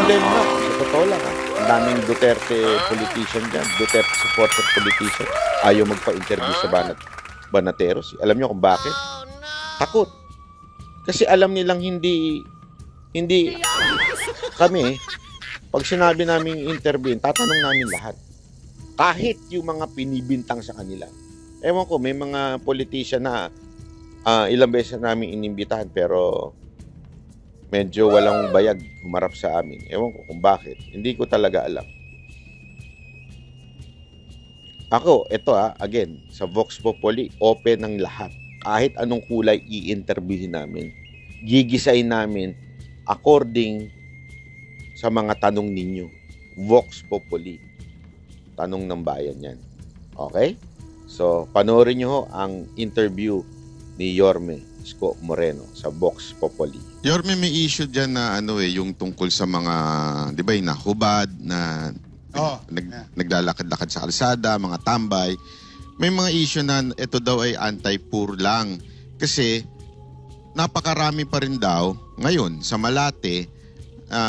problema nga, sa totoo lang ha. Ang daming Duterte politician dyan, Duterte supporter politician. Ayaw magpa-interview sa Banateros. Alam niyo kung bakit? Takot. Kasi alam nilang hindi kami, pag sinabi namin interview, tatanong namin lahat. Kahit yung mga pinibintang sa kanila. Ewan ko, may mga politician na ilang beses namin inimbitahan pero medyo walang bayag humarap sa amin. Ewan ko kung bakit. Hindi ko talaga alam. Ako, ito again, sa Vox Populi, open ng lahat. Kahit anong kulay i-interviewin namin. Gigisain namin according sa mga tanong ninyo. Vox Populi. Tanong ng bayan yan. Okay? So, panoorin nyo ho ang interview ni Yorme Isko Moreno sa Vox Populi. Yorme, may issue dyan na yung tungkol sa mga, di ba, yung nahubad, na naglalakad-lakad sa kalsada, mga tambay. May mga issue na ito daw ay anti-poor lang. Kasi napakarami pa rin daw ngayon sa Malate,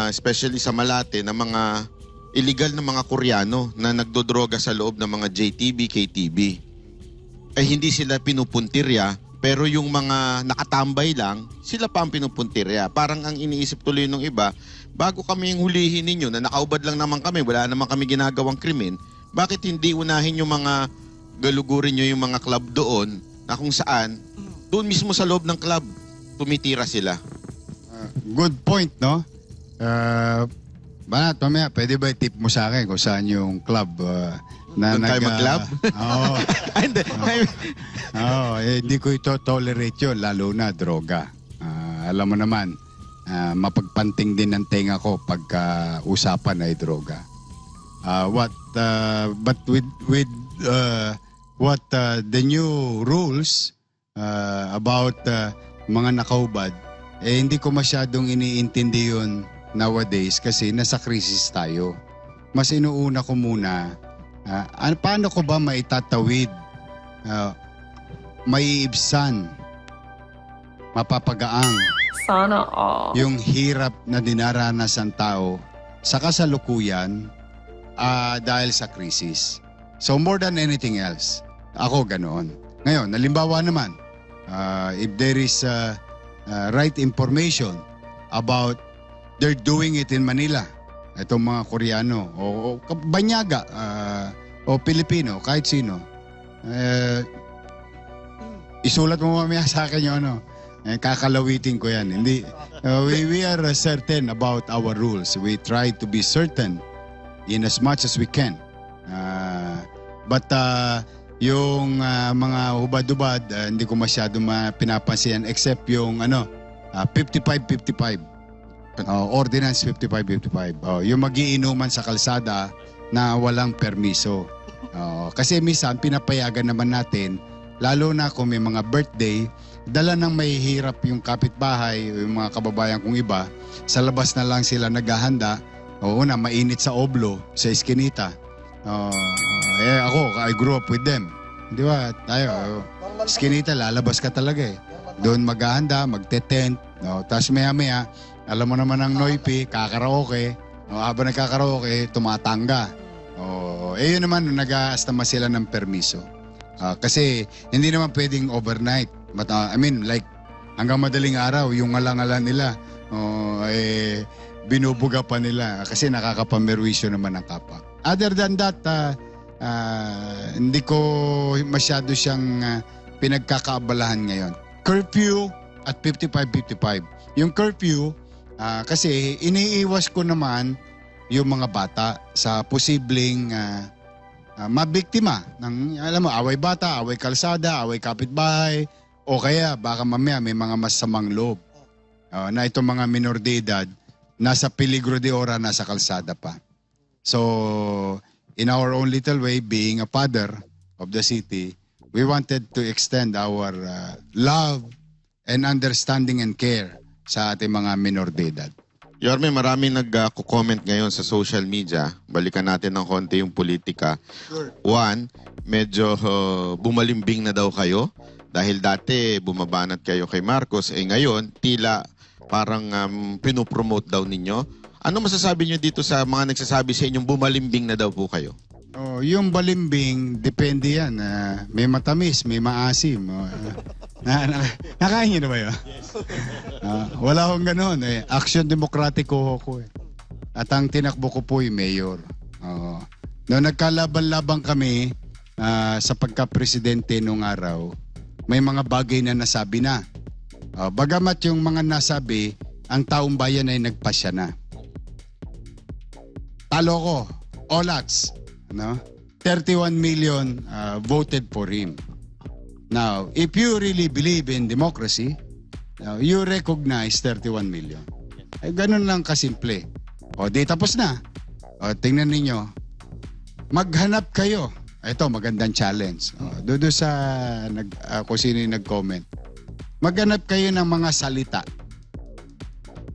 especially sa Malate, na mga illegal na mga Koreano na nagdodroga sa loob ng mga JTB, KTB. Ay hindi sila pinupuntirya, pero yung mga nakatambay lang, sila pa ang pinupuntirya. Parang ang iniisip tuloy ng iba, bago kami yung hulihin ninyo, na nakaubad lang naman kami, wala naman kami ginagawang krimen, bakit hindi unahin yung mga galugurin nyo yung mga club doon, na kung saan, doon mismo sa loob ng club, tumitira sila. Good point, no? Banat, mamaya, pwede ba i-tip mo sa akin kung saan yung club na doon tayo mag-club? Oo. Hindi. Hindi ko ito tolerate yun, lalo na droga. Alam mo naman, mapagpanting din ng tenga ko pagka usapan ay droga. But with the new rules about mga nakaubad, hindi ko masyadong iniintindi yun nowadays kasi nasa krisis tayo. Mas inuuna ko muna, paano ko ba maitatawid, maiibsan, mapapagaang Sana all. yung hirap na dinaranas ng tao sa kasalukuyan dahil sa krisis. So more than anything else, ako ganoon. Ngayon, halimbawa naman, if there is right information about they're doing it in Manila, itong mga Koreano o Banyaga o Pilipino, kahit sino, isulat mo mamaya sa akin yun, kakalawitin ko yan. Hindi, we are certain about our rules. We try to be certain in as much as we can. But yung mga hubad-hubad, hindi ko masyado pinapansin except yung 55-55. Ordinance 55-55. Yung magiinuman sa kalsada na walang permiso. Kasi minsan pinapayagan naman natin, lalo na kung may mga birthday, dala ng mahihirap yung kapitbahay o yung mga kababayan kong iba, sa labas na lang sila naghahanda. Una, mainit sa oblo, sa eskinita. Ako, I grew up with them. Di ba? Tayo, eskinita, lalabas ka talaga eh. Doon maghahanda, magte-tent. Tapos maya-maya, alam mo naman ang Noipi, kakaraoke. Habang nagkakaraoke, tumatangga. Yun naman, nag-aastama sila ng permiso. Kasi hindi naman pwedeng overnight. But, like, hanggang madaling araw, yung alang-alang nila, binubuga pa nila. Kasi nakakapamerwisyo naman ang kapwa. Other than that, hindi ko masyado siyang pinagkakaabalahan ngayon. Curfew at 55-55. Yung curfew, kasi iniiwas ko naman yung mga bata sa posibleng mabiktima ng, alam mo, away bata, away kalsada, away kapitbahay, o kaya baka mamaya may mga masamang loob na itong mga minor de edad nasa peligro de ora, nasa kalsada pa. So, in our own little way, being a father of the city, we wanted to extend our love and understanding and care sa ating mga minor de edad. Yorme, maraming nag-comment ngayon sa social media. Balikan natin ng konti yung politika. Sure. One, medyo bumalimbing na daw kayo. Dahil dati bumabanat kayo kay Marcos. Ngayon, tila parang pinopromote daw ninyo. Ano masasabi nyo dito sa mga nagsasabi sa inyong bumalimbing na daw po kayo? Oh, yung balimbing, depende yan. May matamis, may maasim. Nakain niyo na ba yun? Wala akong ganun. Action Demokratiko ako eh. At ang tinakbo ko po yung mayor. Noong nagkalaban-laban kami sa pagka-presidente nung araw, may mga bagay na nasabi na. Bagamat yung mga nasabi, ang taong bayan ay nagpasya na. Talo ko, Olats. 31 million voted for him. Now, if you really believe in democracy, you recognize 31 million. Ay, ganun lang kasimple. Di tapos na. Tingnan ninyo. Maghanap kayo. Ito, magandang challenge. Doon sa kung sino yung nag-comment. Maghanap kayo ng mga salita.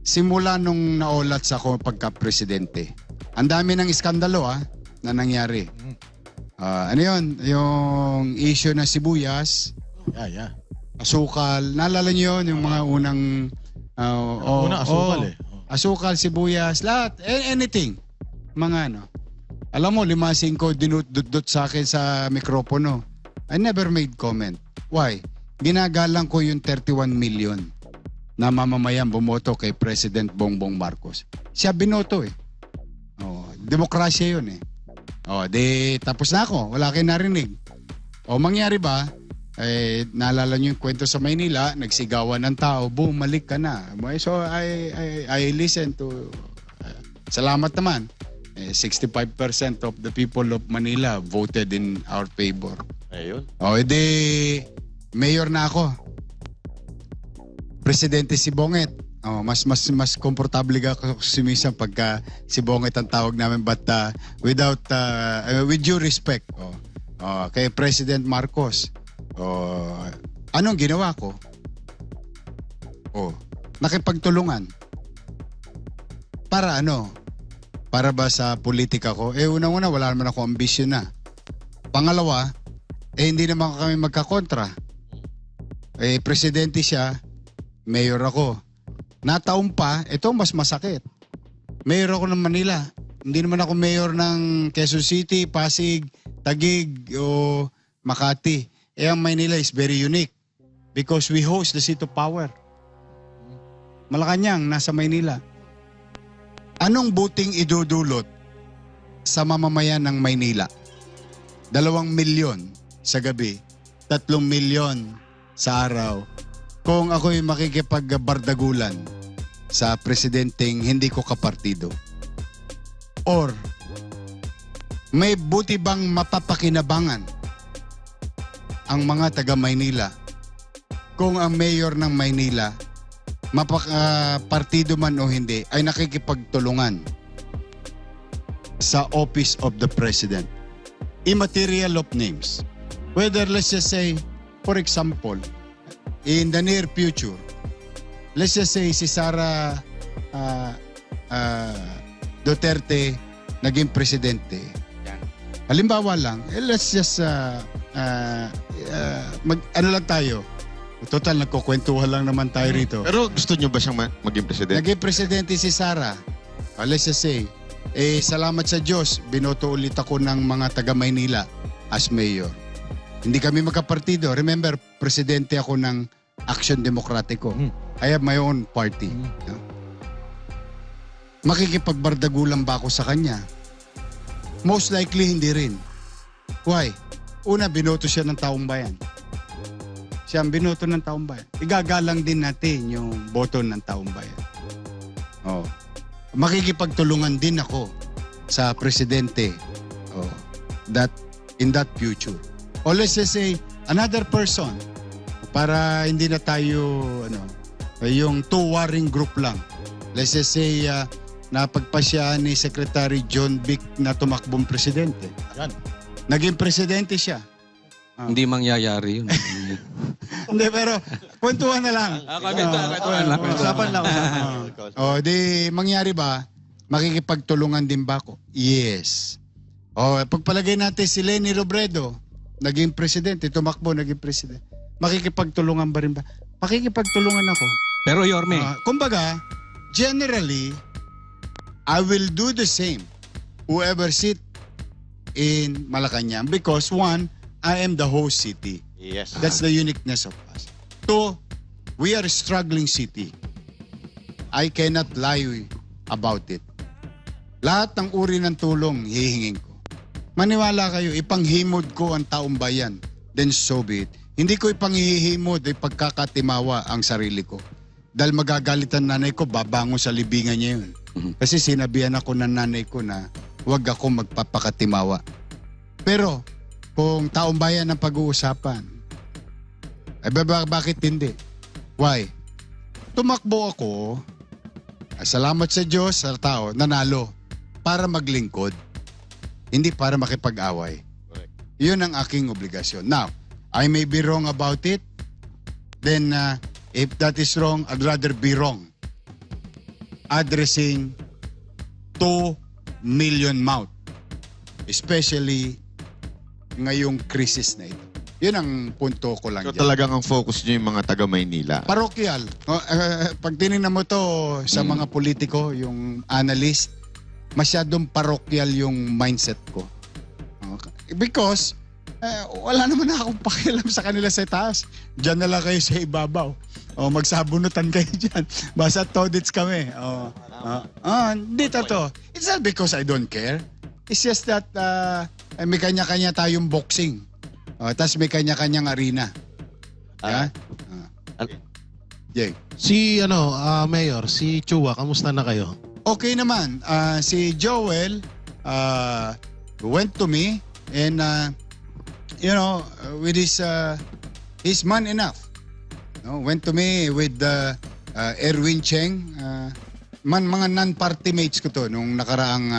Simula nung naulat sa ako pagka-presidente. Ang dami ng iskandalo na nangyari. Ano yun? Yung issue na sibuyas, asukal. Naalala niyo yun? Yung mga unang... asukal asukal, sibuyas, lahat. Anything. Mga ano. Alam mo, 5-5 dinudot sa akin sa mikropono. I never made comment. Why? Ginagalang ko yung 31 million na mamamayan bumoto kay President Bongbong Marcos. Siya binoto eh. Demokrasya yun eh. Di tapos na ako. Wala kayo narinig. Mangyari ba? Naalala nyo yung kwento sa Maynila, nagsigawan ng tao, bumalik ka na. So I listen to... salamat naman. 65% of the people of Manila voted in our favor. Ayun. Mayor na ako. Presidente si Bonget. Mas komportable ka sumisan pagka si Bonget ang tawag namin, but with due respect kay President Marcos. Anong ginawa ko? Nakipagtulungan. Para ano? Para ba sa politika ko? Unang-una, wala naman ako ambisyon na. Pangalawa, hindi naman kami magkakontra. Presidente siya, mayor ako. Nataon pa, ito mas masakit. Mayor ako ng Manila. Hindi naman ako mayor ng Quezon City, Pasig, Taguig o Makati. Ang Manila is very unique because we host the seat of power. Malacanang, nasa Maynila. Anong buting idudulot sa mamamayan ng Maynila? 2 milyon sa gabi, 3 milyon sa araw. Kung ako'y makikipagbardagulan sa presidenteng hindi ko kapartido. Or, may buti bang mapapakinabangan ang mga taga Maynila kung ang mayor ng Maynila, partido man o hindi, ay nakikipagtulungan sa office of the president? Immaterial of names. Whether, let's just say, for example, in the near future, let's just say si Sara Duterte naging presidente. Halimbawa lang, let's just ano lang tayo. Total, nagkukwentuhan lang naman tayo rito. Pero gusto nyo ba siyang maging presidente? Naging presidente si Sara. Let's just say, salamat sa Diyos, binoto ulit ako ng mga taga Maynila as mayor. Hindi kami magkapartido. Remember, presidente ako ng Action Demokratiko. I have my own party. Makikipagbardagulan ba ako sa kanya? Most likely, hindi rin. Why? Una, binoto siya ng taong bayan. Siya ang binoto ng taong bayan. Igagalang din natin yung boto ng taong bayan. Makikipagtulungan din ako sa presidente in that future. Or let's just say, another person, para hindi na tayo, yung two warring group lang. Let's just say, napagpasya ni Secretary John Vic na tumakbong presidente. Yan. Naging presidente siya. Hindi mangyayari yun. Hindi, pero kwentuhan na lang. Kwentuhan lang. Usapan lang. Di mangyari ba, makikipagtulungan din ba ako? Yes. Pagpalagay natin si Leni Robredo, naging presidente, tumakbo, naging presidente. Makikipagtulungan ba rin ba? Makikipagtulungan ako. Pero Yorme, Kumbaga, generally, I will do the same whoever sit in Malacanang because one, I am the host city. Yes. That's the uniqueness of us. Two, we are a struggling city. I cannot lie about it. Lahat ng uri ng tulong hihingin ko. Maniwala kayo, ipanghimod ko ang taong bayan. Then so be it. Hindi ko ipanghihimod ay pagkakatimawa ang sarili ko. Dahil magagalitan nanay ko, babango sa libingan niya yun. Kasi sinabihan ako ng nanay ko na huwag ako magpapakatimawa. Pero kung taong bayan ang pag-uusapan, bakit hindi? Why? Tumakbo ako, salamat sa Diyos, sa tao, nanalo, para maglingkod. Hindi para makipag-away. Correct. Yun ang aking obligasyon. Now, I may be wrong about it. Then, if that is wrong, I'd rather be wrong. Addressing 2 million mouth. Especially ngayong krisis na ito. Yun ang punto ko lang So dyan. talagang ang focus nyo yung mga taga Maynila. Parokyal. Pag tinignan mo to sa mga politiko, yung analyst, masyadong parokyal yung mindset ko. Okay. Because wala naman akong pakialam sa kanila sa taas. Diyan na lang kayo sa ibabaw. Magsabunutan kayo dyan. Basta todits kami. Hindi to. It's not because I don't care. It's just that may kanya-kanya tayong boxing. Tapos may kanya-kanyang arena. Yeah? Jay. Si Mayor, si Chua, kamusta na kayo? Okay naman. Si Joel went to me and with his man enough. Went to me with Erwin Cheng. Mga non-party mates ko to nung nakaraang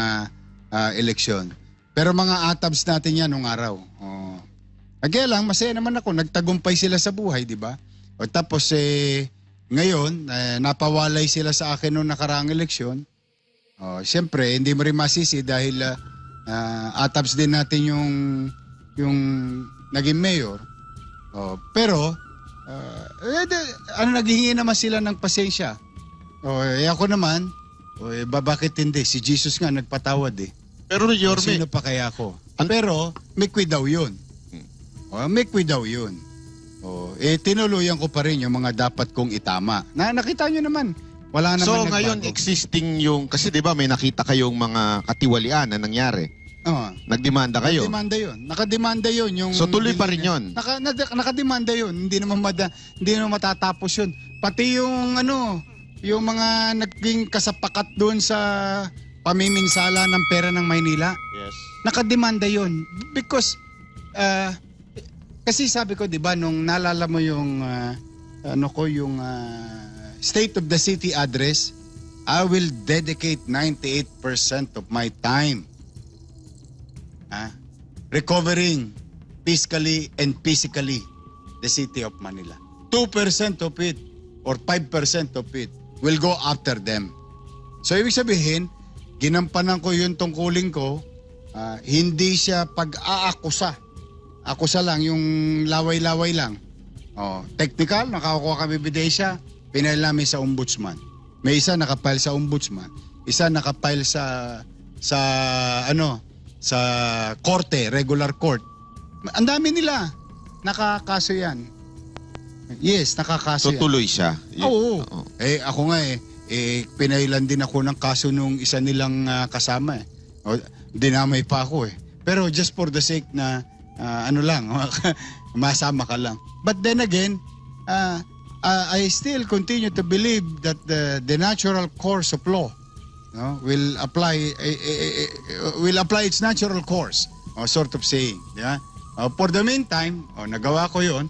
eleksyon. Pero mga atabs natin yan nung araw. Kaya lang, masaya naman ako. Nagtagumpay sila sa buhay, di ba? Tapos ngayon, napawalay sila sa akin nung nakaraang eleksyon. Siyempre, hindi mo rin masisi dahil atabs din natin yung naging mayor. Pero, naghihingi naman sila ng pasensya. Ako naman, bakit hindi? Si Jesus nga nagpatawad eh. Pero Yorme, Sino pa kaya ako? Pero, mikwi daw yun. Mikwi daw yun. Tinuluyan ko pa rin yung mga dapat kong itama. Nakita nyo naman. Wala naman so nagbago. ngayon existing yung, kasi di ba may nakita kayong mga katiwalian na nangyari. Nagdemanda kayo. Nakademanda yun. Yung So tuloy pa rin yun. Nakademanda yun. Hindi naman matatapos yun. Pati yung yung mga naging kasapakat doon sa pamiminsala ng pera ng Maynila. Yes. Nakademanda yun. Because kasi sabi ko, 'di ba, nung naalala mo yung yung State of the City address, I will dedicate 98% of my time recovering fiscally and physically the city of Manila. 2% of it or 5% of it will go after them. So ibig sabihin, ginampanan ko yung tungkulin ko, hindi siya pag-aakusa. Akusa lang, yung laway-laway lang. Technical, nakakuha kami ebidensya, pinail namin sa ombudsman. May isa nakapile sa ombudsman, isa nakapile sa korte, regular court. Ang dami nila. Nakakaso yan. Yes, nakakaso So yan. tuloy siya. Oo. Ako nga pinailan din ako ng kaso nung isa nilang kasama . Dinamay pa ako . Pero just for the sake na masama ka lang. But then again, I still continue to believe that the natural course of law will apply its natural course, sort of saying. Yeah? For the meantime, nagawa ko yon.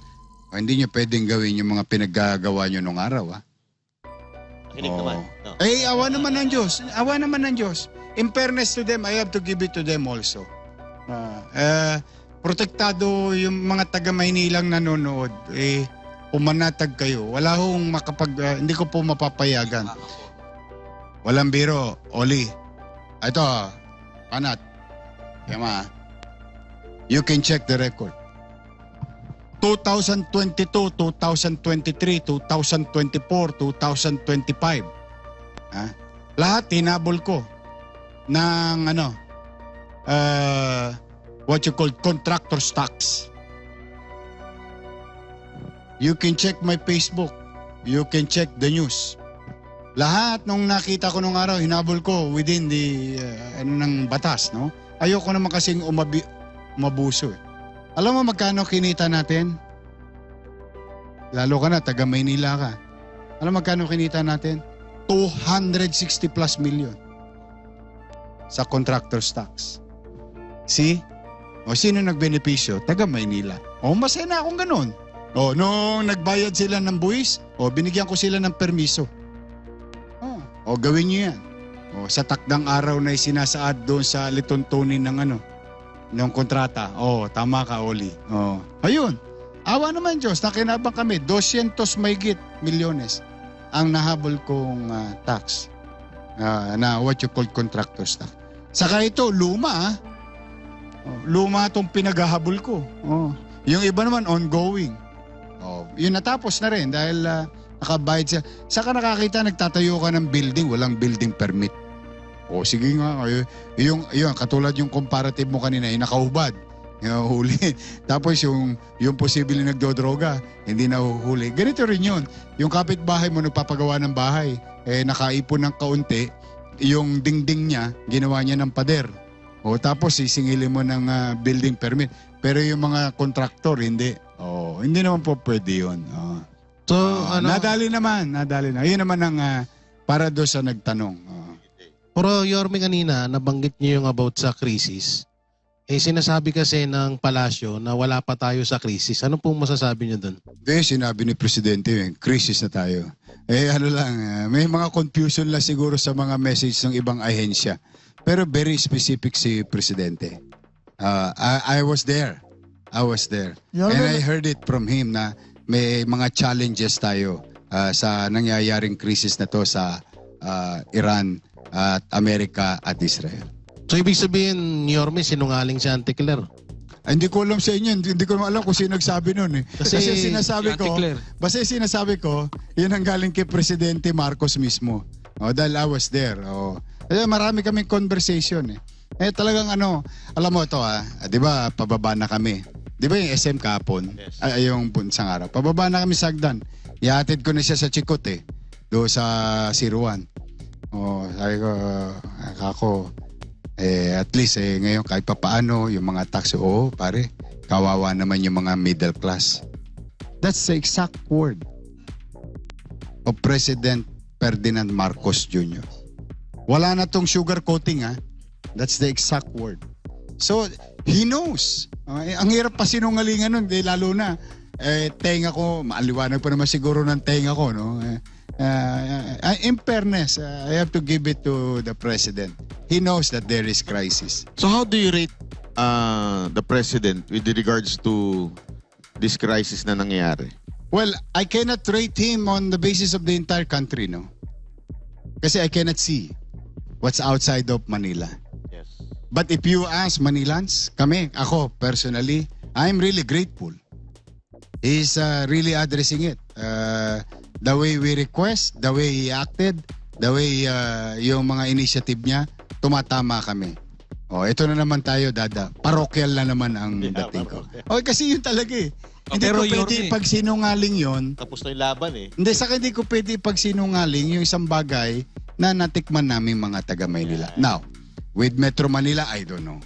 Hindi nyo pwedeng gawin yung mga pinaggagawa nyo nung araw. Nakinig naman. No. Awa naman ng Diyos. Awa naman ng Diyos. In fairness to them, I have to give it to them also. Protektado yung mga taga Maynilang nanonood. Pumanatag kayo. Wala hong hindi ko po mapapayagan. Walang biro. Oli. Ito, Panat. Yama. You can check the record. 2022, 2023, 2024, 2025. Lahat hinabol ko. ng what you call contractor's tax. You can check my Facebook. You can check the news. Lahat nung nakita ko nung araw, hinabol ko within the ng batas, no? Ayoko naman kasing umabuso eh. Alam mo magkano kinita natin? Lalo ka na, taga Maynila ka. Alam mo magkano kinita natin? 260 plus million sa contractor's tax. See? O sino nagbenepisyo? Taga Maynila. O masaya na akong ganun. O nung nagbayad sila ng buwis, o binigyan ko sila ng permiso. O gawin nyo yan. O sa takdang araw na isinasaad doon sa lituntunin ng kontrata. O tama ka, Oli. O ayun. Awa naman Diyos, nakinabang kami. 200 mahigit milyones ang nahabol kong tax. Na what you call contractor's tax. Saka ito, luma luma itong pinaghahabol ko. Yung iba naman, ongoing. Yun natapos na rin dahil nakabayad siya. Saka nakakita, nagtatayo ka ng building, walang building permit. Sige nga. Yung katulad yung comparative mo kanina, yung nakahubad. Yung huli. Tapos yung posibleng nagdodroga, hindi na huli. Ganito rin yun. Yung kapitbahay mo nagpapagawa ng bahay, nakaipon ng kaunti, yung dingding niya, ginawa niya ng pader. Tapos sisingilin mo ng building permit. Pero yung mga kontraktor, hindi. Hindi naman po pwede yun. So, nadali naman. Yun naman ang para doon sa nagtanong. Pero Yorme kanina, nabanggit niyo yung about sa krisis. Sinasabi kasi ng palasyo na wala pa tayo sa krisis. Ano pong masasabi niyo doon? Sinabi ni Presidente, krisis na tayo. May mga confusion lang siguro sa mga message ng ibang ahensya. Pero very specific si Presidente. I was there. And I heard it from him na may mga challenges tayo sa nangyayaring krisis na to sa Iran at Amerika at Israel. So ibig sabihin, Yorme, sinungaling si Auntie Claire. Hindi ko alam sa inyo. Hindi ko alam kung sino nagsabi nun eh. Kasi sinasabi ko, yun ang galing kay Presidente Marcos mismo. Dahil I was there. Marami kaming conversation eh. Talagang alam mo ito di ba pababa na kami. Di ba yung SM kahapon? Yes. Yung isang araw. Pababa na kami sa Sagdan. Ihatid ko na siya sa Chikot eh. Doon sa Siruan. Sabi ko, ako, at least ngayon kahit papaano yung mga taxi, pare, kawawa naman yung mga middle class. That's the exact word of President Ferdinand Marcos Jr. Wala na tong sugar coating That's the exact word. So, he knows. Ang hirap pa sinungalingan nun, lalo na tenga ko, maaliwanag pa naman siguro ng tenga ko, no? In fairness, I have to give it to the President. He knows that there is crisis. So how do you rate the President with regards to this crisis na nangyayari? Well, I cannot rate him on the basis of the entire country, no? Kasi I cannot see what's outside of Manila. Yes. But if you ask Manilans, ako personally, I'm really grateful. He's really addressing it. The way we request, the way he acted, the way yung mga initiative niya, tumatama kami. Ito na naman tayo, Dada. Parokyal na naman ang dating ko. Kasi yun talaga eh. Hindi Pero ko pwede Yorme, ipagsinungaling yun. Tapos na yung laban eh. Hindi ko pwede ipagsinungaling yung isang bagay na natikman namin mga taga Maynila. Now, with Metro Manila, I don't know.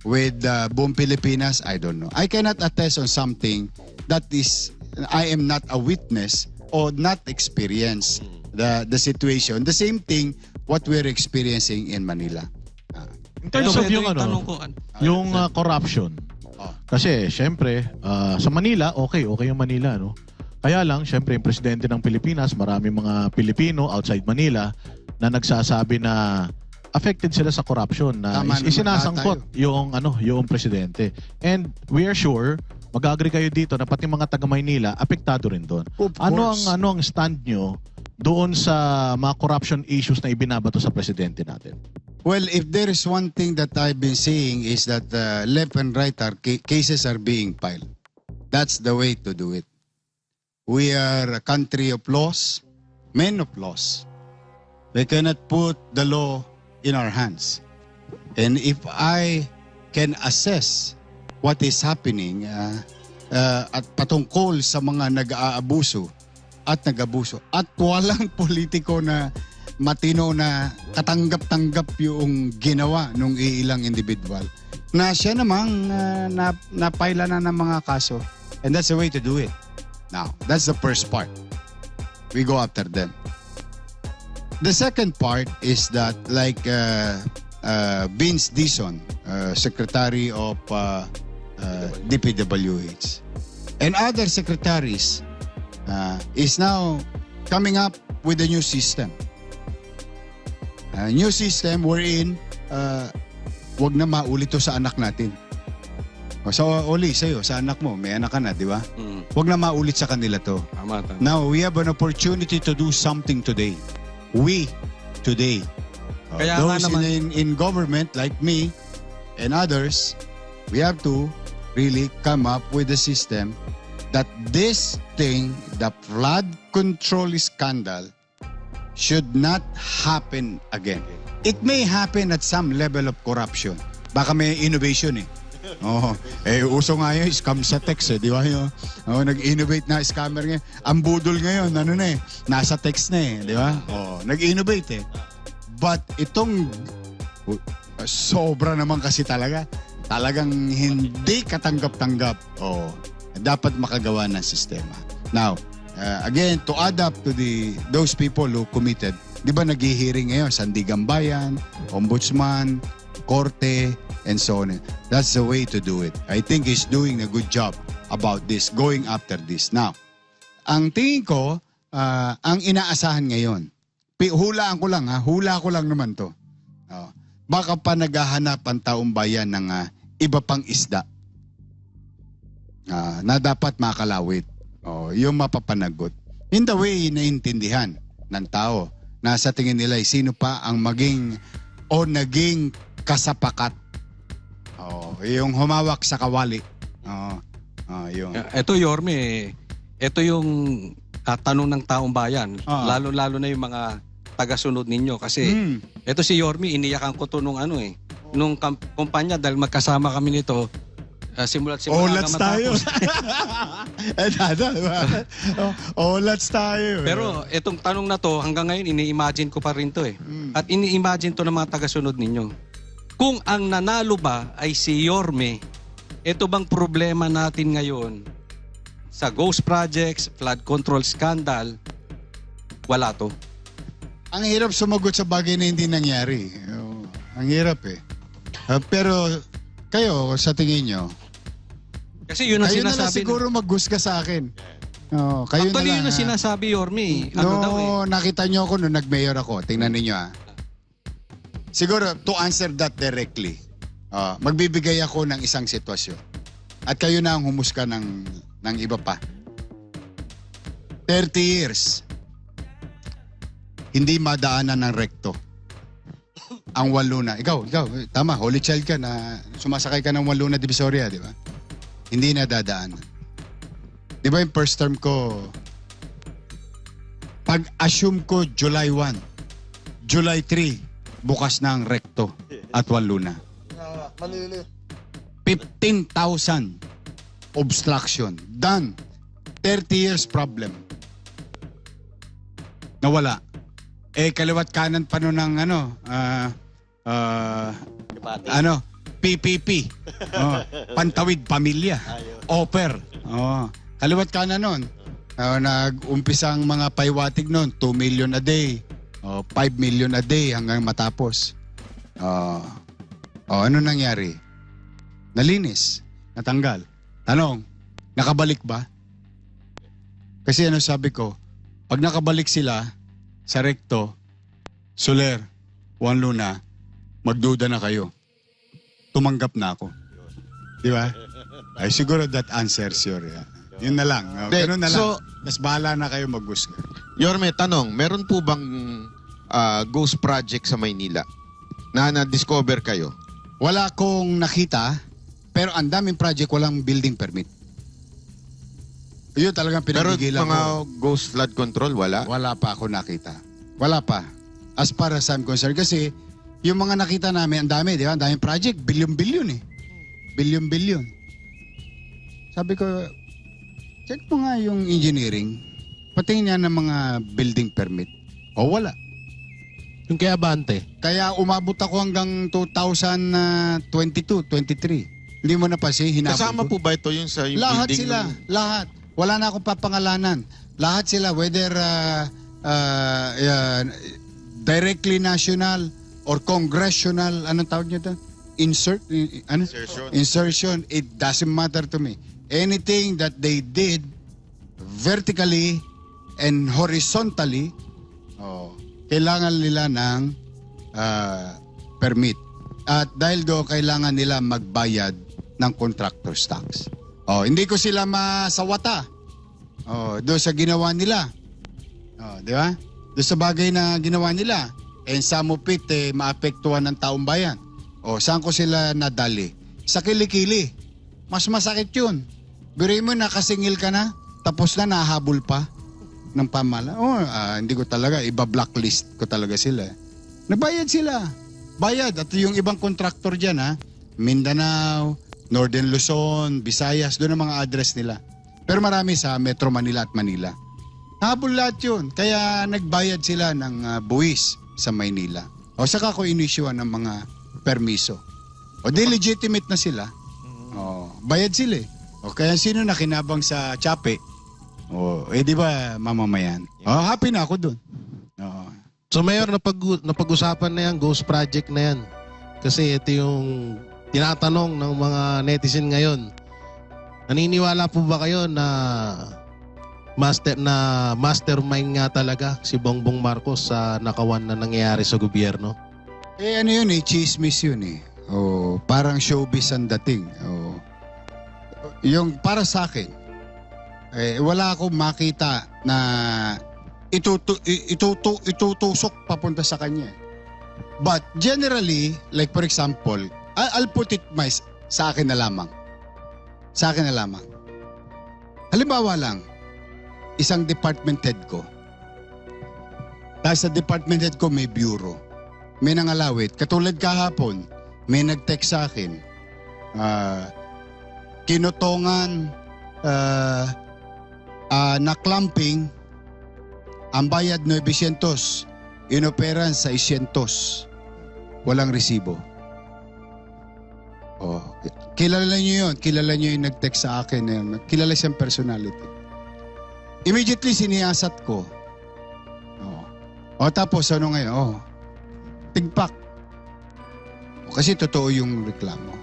With buong Pilipinas, I don't know. I cannot attest on something that is, I am not a witness or not experience the situation. The same thing what we're experiencing in Manila. In terms of yung tanong ko, yung corruption. Kasi syempre, sa Manila, okay yung Manila, no? Kaya lang, syempre, yung presidente ng Pilipinas, marami mga Pilipino outside Manila na nagsasabi na affected sila sa corruption na isinasangkot yung presidente. And we are sure, mag-agree kayo dito na pati mga taga Maynila apektado rin doon. Ano ang stand nyo doon sa mga corruption issues na ibinabato sa presidente natin? Well, if there is one thing that I've been seeing is that left and right cases are being filed. That's the way to do it. We are a country of laws, men of laws. We cannot put the law in our hands. And if I can assess what is happening at patungkol sa mga nag-aabuso at nag-abuso at walang politiko na matino na katanggap-tanggap yung ginawa ng iilang individual na siya namang napaila na ng mga kaso. And that's the way to do it. Now, that's the first part. We go after them. The second part is that like Vince Dizon, Secretary of DPWH, and other secretaries is now coming up with a new system. A new system wherein wag na maulit to sa anak natin. So, Oli, sa'yo, sa anak mo, may anak ka na, di ba? Wag na maulit sa kanila to. Tama. Now, we have an opportunity to do something today. We, today. Kaya nga Those naman- in government like me and others, we have to really come up with a system that this thing, the flood control scandal, should not happen again. It may happen at some level of corruption. Baka may innovation eh. Oh, uso nga yun, scam sa text eh, di ba yun? Oh, nag-innovate na scammer ngayon. Ang budol ngayon, ano na eh, nasa text na eh, di ba? Oh, nag-innovate eh. But itong sobra naman kasi talaga. Talagang hindi katanggap-tanggap. Oh, dapat makagawa ng sistema. Now, again, to add up to those people who committed, di ba nag-hearing ngayon, Sandigan Bayan, Ombudsman, Korte, and so on. That's the way to do it. I think he's doing a good job about this, going after this. Now, ang tingin ko, ang inaasahan ngayon, hulaan ko lang hula ko lang naman to. Baka pa naghahanap ang taong bayan ng iba pang isda na dapat makalawit. Yung mapapanagot. In the way naiintindihan ng tao na sa tingin nila sino pa ang naging kasapakat. Yung humawak sa kawali. Yun. Ito, Yorme, ito yung tanong ng taong bayan. Lalo-lalo na yung mga tagasunod ninyo. Kasi ito si Yorme, iniyakan ko to nung nung kumpanya dahil magkasama kami nito. Simula't Olats tayo. matapos. Olats tayo. Pero itong tanong na to, hanggang ngayon, ini-imagine ko pa rin to eh. At ini-imagine to ng mga tagasunod ninyo. Kung ang nanalo ba ay si Yorme, ito bang problema natin ngayon sa ghost projects, flood control scandal, wala to. Ang hirap sumagot sa bagay na hindi nangyari. Ang hirap eh. Pero kayo, sa tingin nyo, Kasi yun ang kayo na lang sinasabi. siguro mag-guess sa akin. Kayo Actually, na yun lang. ang sinasabi, Yorme. Nakita nyo ako nung nag-mayor ako. Tingnan ninyo Siguro, to answer that directly, magbibigay ako ng isang sitwasyon. At kayo na ang humusga ng iba pa. 30 years, hindi madaanan ng rekto. Ang Waluna. Ikaw, tama, holy child ka na sumasakay ka ng Waluna Divisoria, di ba? Hindi nadadaanan. Di ba yung first term ko, pag-assume ko July 1, July 3, bukas na ang rekto at Waluna. 15,000 obstruction. Done. 30 years problem. Nawala. Kaliwat kanan pa nun ng PPP. Pantawid Pamilya. Offer. Kaliwat kanan nun. Nag-umpisang mga paiwatig nun. 2 million a day. 5 million a day hanggang matapos. Ano nangyari? Nalinis. Natanggal. Tanong, nakabalik ba? Kasi sabi ko, pag nakabalik sila sa rekto, Soler, Juan Luna, magduda na kayo. Tumanggap na ako. Di ba? Ay siguro that answers your yun na lang. Ganun na lang. So, Mas bahala na kayo mag-gusto. Yorme, tanong, meron po bang ghost project sa Maynila na na-discover kayo? Wala akong nakita, pero ang daming project walang building permit. Yun talagang Pero pinagigilan mga ko. ghost flood control, wala? Wala pa ako nakita. Wala pa. As far as I'm concerned. Kasi yung mga nakita namin, ang dami, di ba? Ang daming project, bilyon-bilyon eh. Bilyon-bilyon. Sabi ko, check mo nga yung engineering. Patingin niya ng mga building permit. O wala. Yung kay Abante. Kaya umabot ako hanggang 2022, 23. Hindi mo napansin, hinabol Kasama ko. po ba ito yung sa yung Lahat building sila, ng- lahat. Wala na akong papangalanan. Lahat sila, whether directly national or congressional, anong tawag niyo ito? Insertion. Insertion, it doesn't matter to me. Anything that they did vertically and horizontally, kailangan nila ng permit. At dahil doon, kailangan nila magbayad ng contractor's tax. Hindi ko sila masawata. Doon sa ginawa nila. Di ba? Doon sa bagay na ginawa nila. And some of it, maapektuhan ng taong bayan. Saan ko sila nadali? Sa kilikili. Mas masakit yun. Biruin mo, nakasingil ka na, tapos na nahabol pa ng pamala. Hindi ko talaga, iba-blacklist ko talaga sila. Nabayad sila. Bayad. At yung ibang contractor dyan, Mindanao, Northern Luzon, Visayas, doon ang mga address nila. Pero marami sa Metro Manila at Manila. Habol lahat yun. Kaya nagbayad sila ng buwis sa Maynila. Saka ko inisyuan ng mga permiso. Di legitimate na sila. Bayad sila eh. Kaya sino na kinabang sa Chape? Di ba mamamayan? Happy na ako dun. So Mayor, napag-usapan na yan, Ghost Project na yan. Kasi ito yung tinatanong ng mga netizen ngayon. Naniniwala po ba kayo na mastermind nga talaga si Bongbong Marcos sa nakawan na nangyayari sa gobyerno? Ano yun chismis yun eh. Parang showbiz ang dating. Yung para sa akin, wala akong makita na itutusok papunta sa kanya. But generally, like for example, I'll put it sa akin na lamang. Sa akin na lamang. Halimbawa lang, isang department head ko. Dahil sa department head ko may bureau. May nangalawit. Katulad kahapon, may nag-text sa akin. Kinutongan na clamping, ang bayad 900, inoperan sa 600. Walang resibo. Kilala niyo yun. Kilala niyo yung nag-text sa akin. Kilala siyang personality. Immediately siniyasat ko. Tapos ano ngayon? Tigpak. Kasi totoo yung reklamo.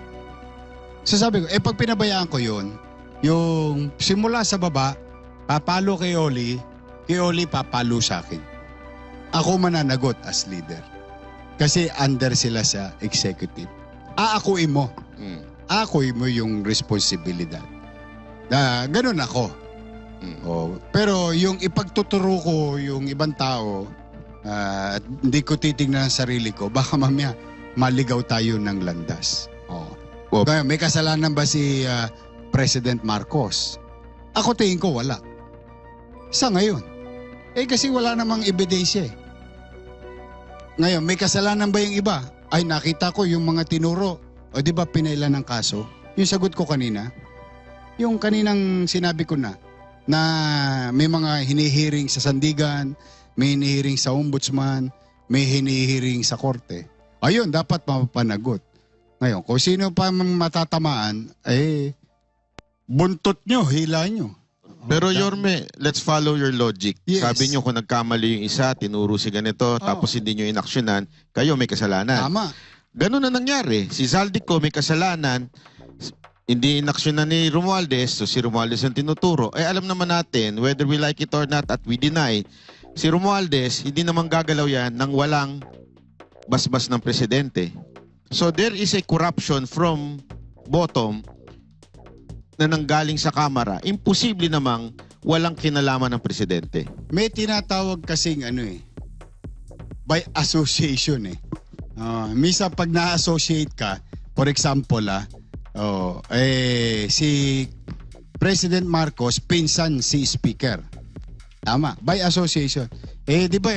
So sabi ko, pag pinabayaan ko yun, yung simula sa baba, papalo kay Oli papalo sa akin. Ako mananagot as leader. Kasi under sila sa executive. Aakuin mo. Aakuin mo yung responsibilidad. Ganun ako. Pero yung ipagtuturo ko yung ibang tao, at hindi ko titignan ang sarili ko, baka mamaya maligaw tayo ng landas. Kaya may kasalanan ba si President Marcos? Ako tingin ko wala. Sa ngayon. Kasi wala namang ebidensya eh. Ngayon, may kasalanan ba yung iba? Ay, nakita ko yung mga tinuro. Di ba pinailan ng kaso? Yung sagot ko kanina, yung kaninang sinabi ko na may mga hinihiring sa sandigan, may hinihiring sa ombudsman, may hinihiring sa korte. Ayun, dapat mapapanagot. Ngayon, kung sino pa matatamaan, buntot nyo, hila nyo. Pero Yorme, let's follow your logic. Yes. Sabi nyo kung nagkamali yung isa, tinuro si ganito, tapos hindi nyo inaksyonan, kayo may kasalanan. Tama. Ganun na nangyari. Si Zaldico may kasalanan, hindi inaksyonan ni Romualdez, so si Romualdez ang tinuturo. Alam naman natin, whether we like it or not at we deny, si Romualdez, hindi naman gagalaw yan nang walang basbas ng presidente. So there is a corruption from bottom na nanggaling sa Kamara. Imposible namang walang kinalaman ng presidente. May tinatawag kasing by association eh. Misa pag na-associate ka, for example si President Marcos, pinsan si Speaker. Tama, by association. Di ba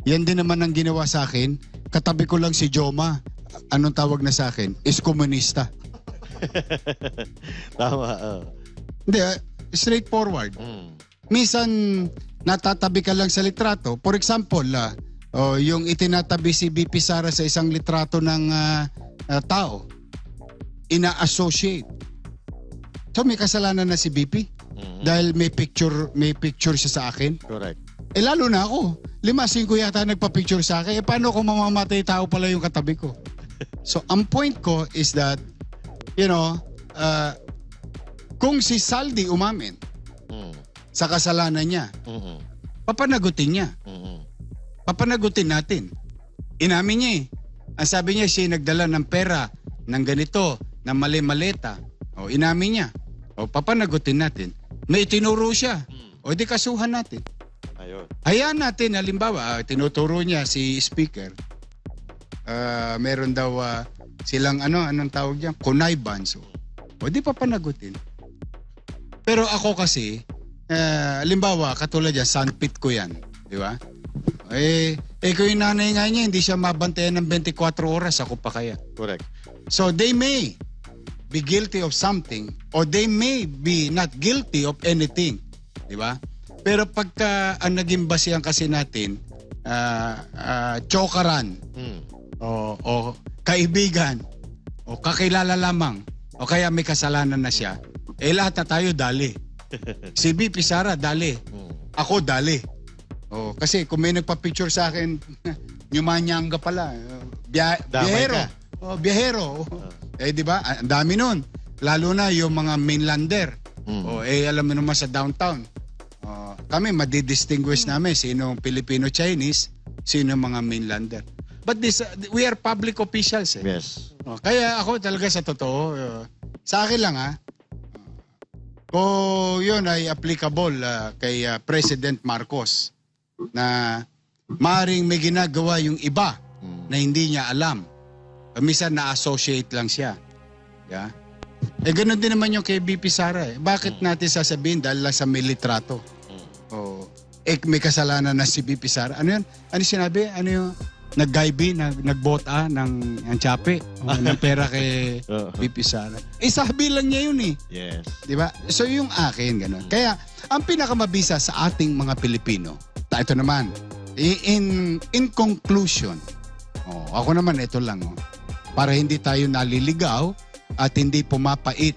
yan din naman ang ginawa sa akin. katabi ko lang si Joma. Anong tawag na sa akin? Is komunista. Tama. Hindi, straightforward. Minsan, natatabi ka lang sa litrato. For example, yung itinatabi si BP Sara sa isang litrato ng tao, ina-associate. So may kasalanan na si BP dahil may picture siya sa akin. Correct. Eh lalo na ako. 5-5 yata nagpa-picture sa akin. Eh paano kung mamamatay tao pala yung katabi ko? So ang point ko is that, kung si Saldi umamin sa kasalanan niya, papanagutin niya. Papanagutin natin. Inamin niya eh. Ang sabi niya, siya nagdala ng pera ng ganito, ng mali-maleta. O inamin niya. O papanagutin natin. May itinuro siya. O di kasuhan natin. Ayun. Hayaan natin, halimbawa, tinuturo niya si speaker. Meron daw silang anong tawag diyan? Connivance. O di papanagutin. Pero ako kasi, halimbawa, katulad yan, sandpit ko yan. Di ba? Kung yung nanay nga niya, hindi siya mabantayan ng 24 oras, ako pa kaya. Correct. So they may be guilty of something or they may be not guilty of anything. Di ba? Pero pagka ang naging basihan kasi natin, chokaran, o kaibigan, o kakilala lamang, o kaya may kasalanan na siya, lahat na tayo dali. Si BP Sara, dali. Ako, dali. Kasi kung may nagpa-picture sa akin, Nyumanyanga pala. Biyahero. Biyahero. Di ba? Ang dami nun. Lalo na yung mga mainlander. Alam mo naman sa downtown. Kami, madidistinguish namin sino Filipino-Chinese, sino mga mainlander. But we are public officials. Yes. Kaya ako talaga sa totoo, sa akin lang kung yun ay applicable kay President Marcos na maaaring may ginagawa yung iba na hindi niya alam. Minsan na-associate lang siya. Yeah? Ganun din naman yung kay BP Sara. Bakit natin sasabihin dahil lang sa may litrato? May kasalanan na si BP Sara. Ano yun? Ano sinabi? Ano yung nag-gaibi, nagbota ng Chape, ng pera kay BP Sara. Sabi lang niya yun eh. Yes. Di ba? So yung akin, gano'n. Kaya, ang pinakamabisa sa ating mga Pilipino, ito naman, in conclusion, ako naman ito lang, para hindi tayo naliligaw at hindi pumapait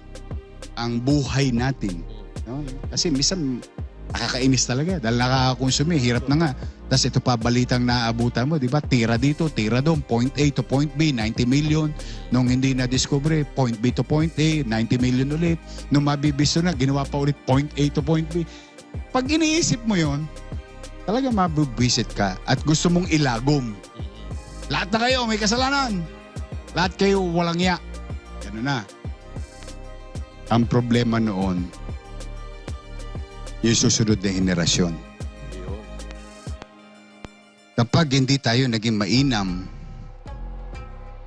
ang buhay natin. Kasi minsan, nakakainis talaga dahil nakakakonsumi, hirap na nga. Tapos ito pa balitang naaabutan mo, di ba? Tira dito, tira doon, point A to point B, 90 million. Nung hindi na-discover, point B to point A, 90 million ulit. Nung mabibisto na, ginawa pa ulit point A to point B. Pag iniisip mo yon, talaga mabubisit ka at gusto mong ilagom. Lahat na kayo may kasalanan. Lahat kayo walang ya. Ganun na. Ang problema noon, yung susunod na henerasyon. Kapag hindi tayo naging mainam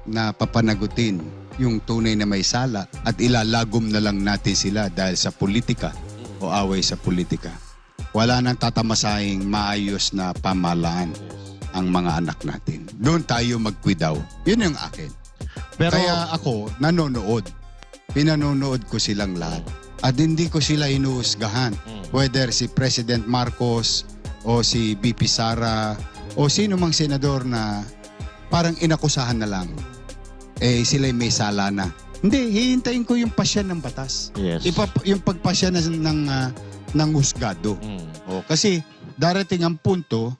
na papanagutin yung tunay na may sala at ilalagom na lang natin sila dahil sa politika o away sa politika, wala nang tatamasahing maayos na pamahalaan ang mga anak natin. Doon tayo magkwidaw. Yun yung akin. Pero, Kaya ako, nanonood. Pinanonood ko silang lahat. At hindi ko sila inuusgahan. Whether si President Marcos o si BP Sara o sino mang senador na parang inakusahan na lang. Sila'y may sala na. Hindi, hihintayin ko yung pasya ng batas. Yes. Yung pagpasya ng husgado. Kasi darating ang punto,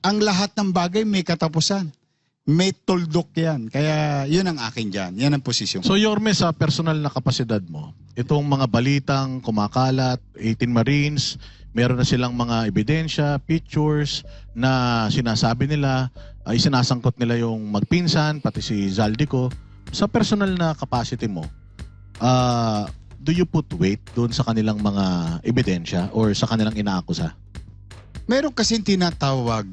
ang lahat ng bagay may katapusan. May tuldok yan. Kaya yun ang akin dyan. Yan ang posisyon. So Yorme, sa personal na kapasidad mo, itong mga balitang kumakalat, 18 Marines, meron na silang mga ebidensya, pictures na sinasabi nila, ay sinasangkot nila yung magpinsan, pati si Zaldico. Sa personal na capacity mo, do you put weight doon sa kanilang mga ebidensya or sa kanilang inaakusa? Meron kasing tinatawag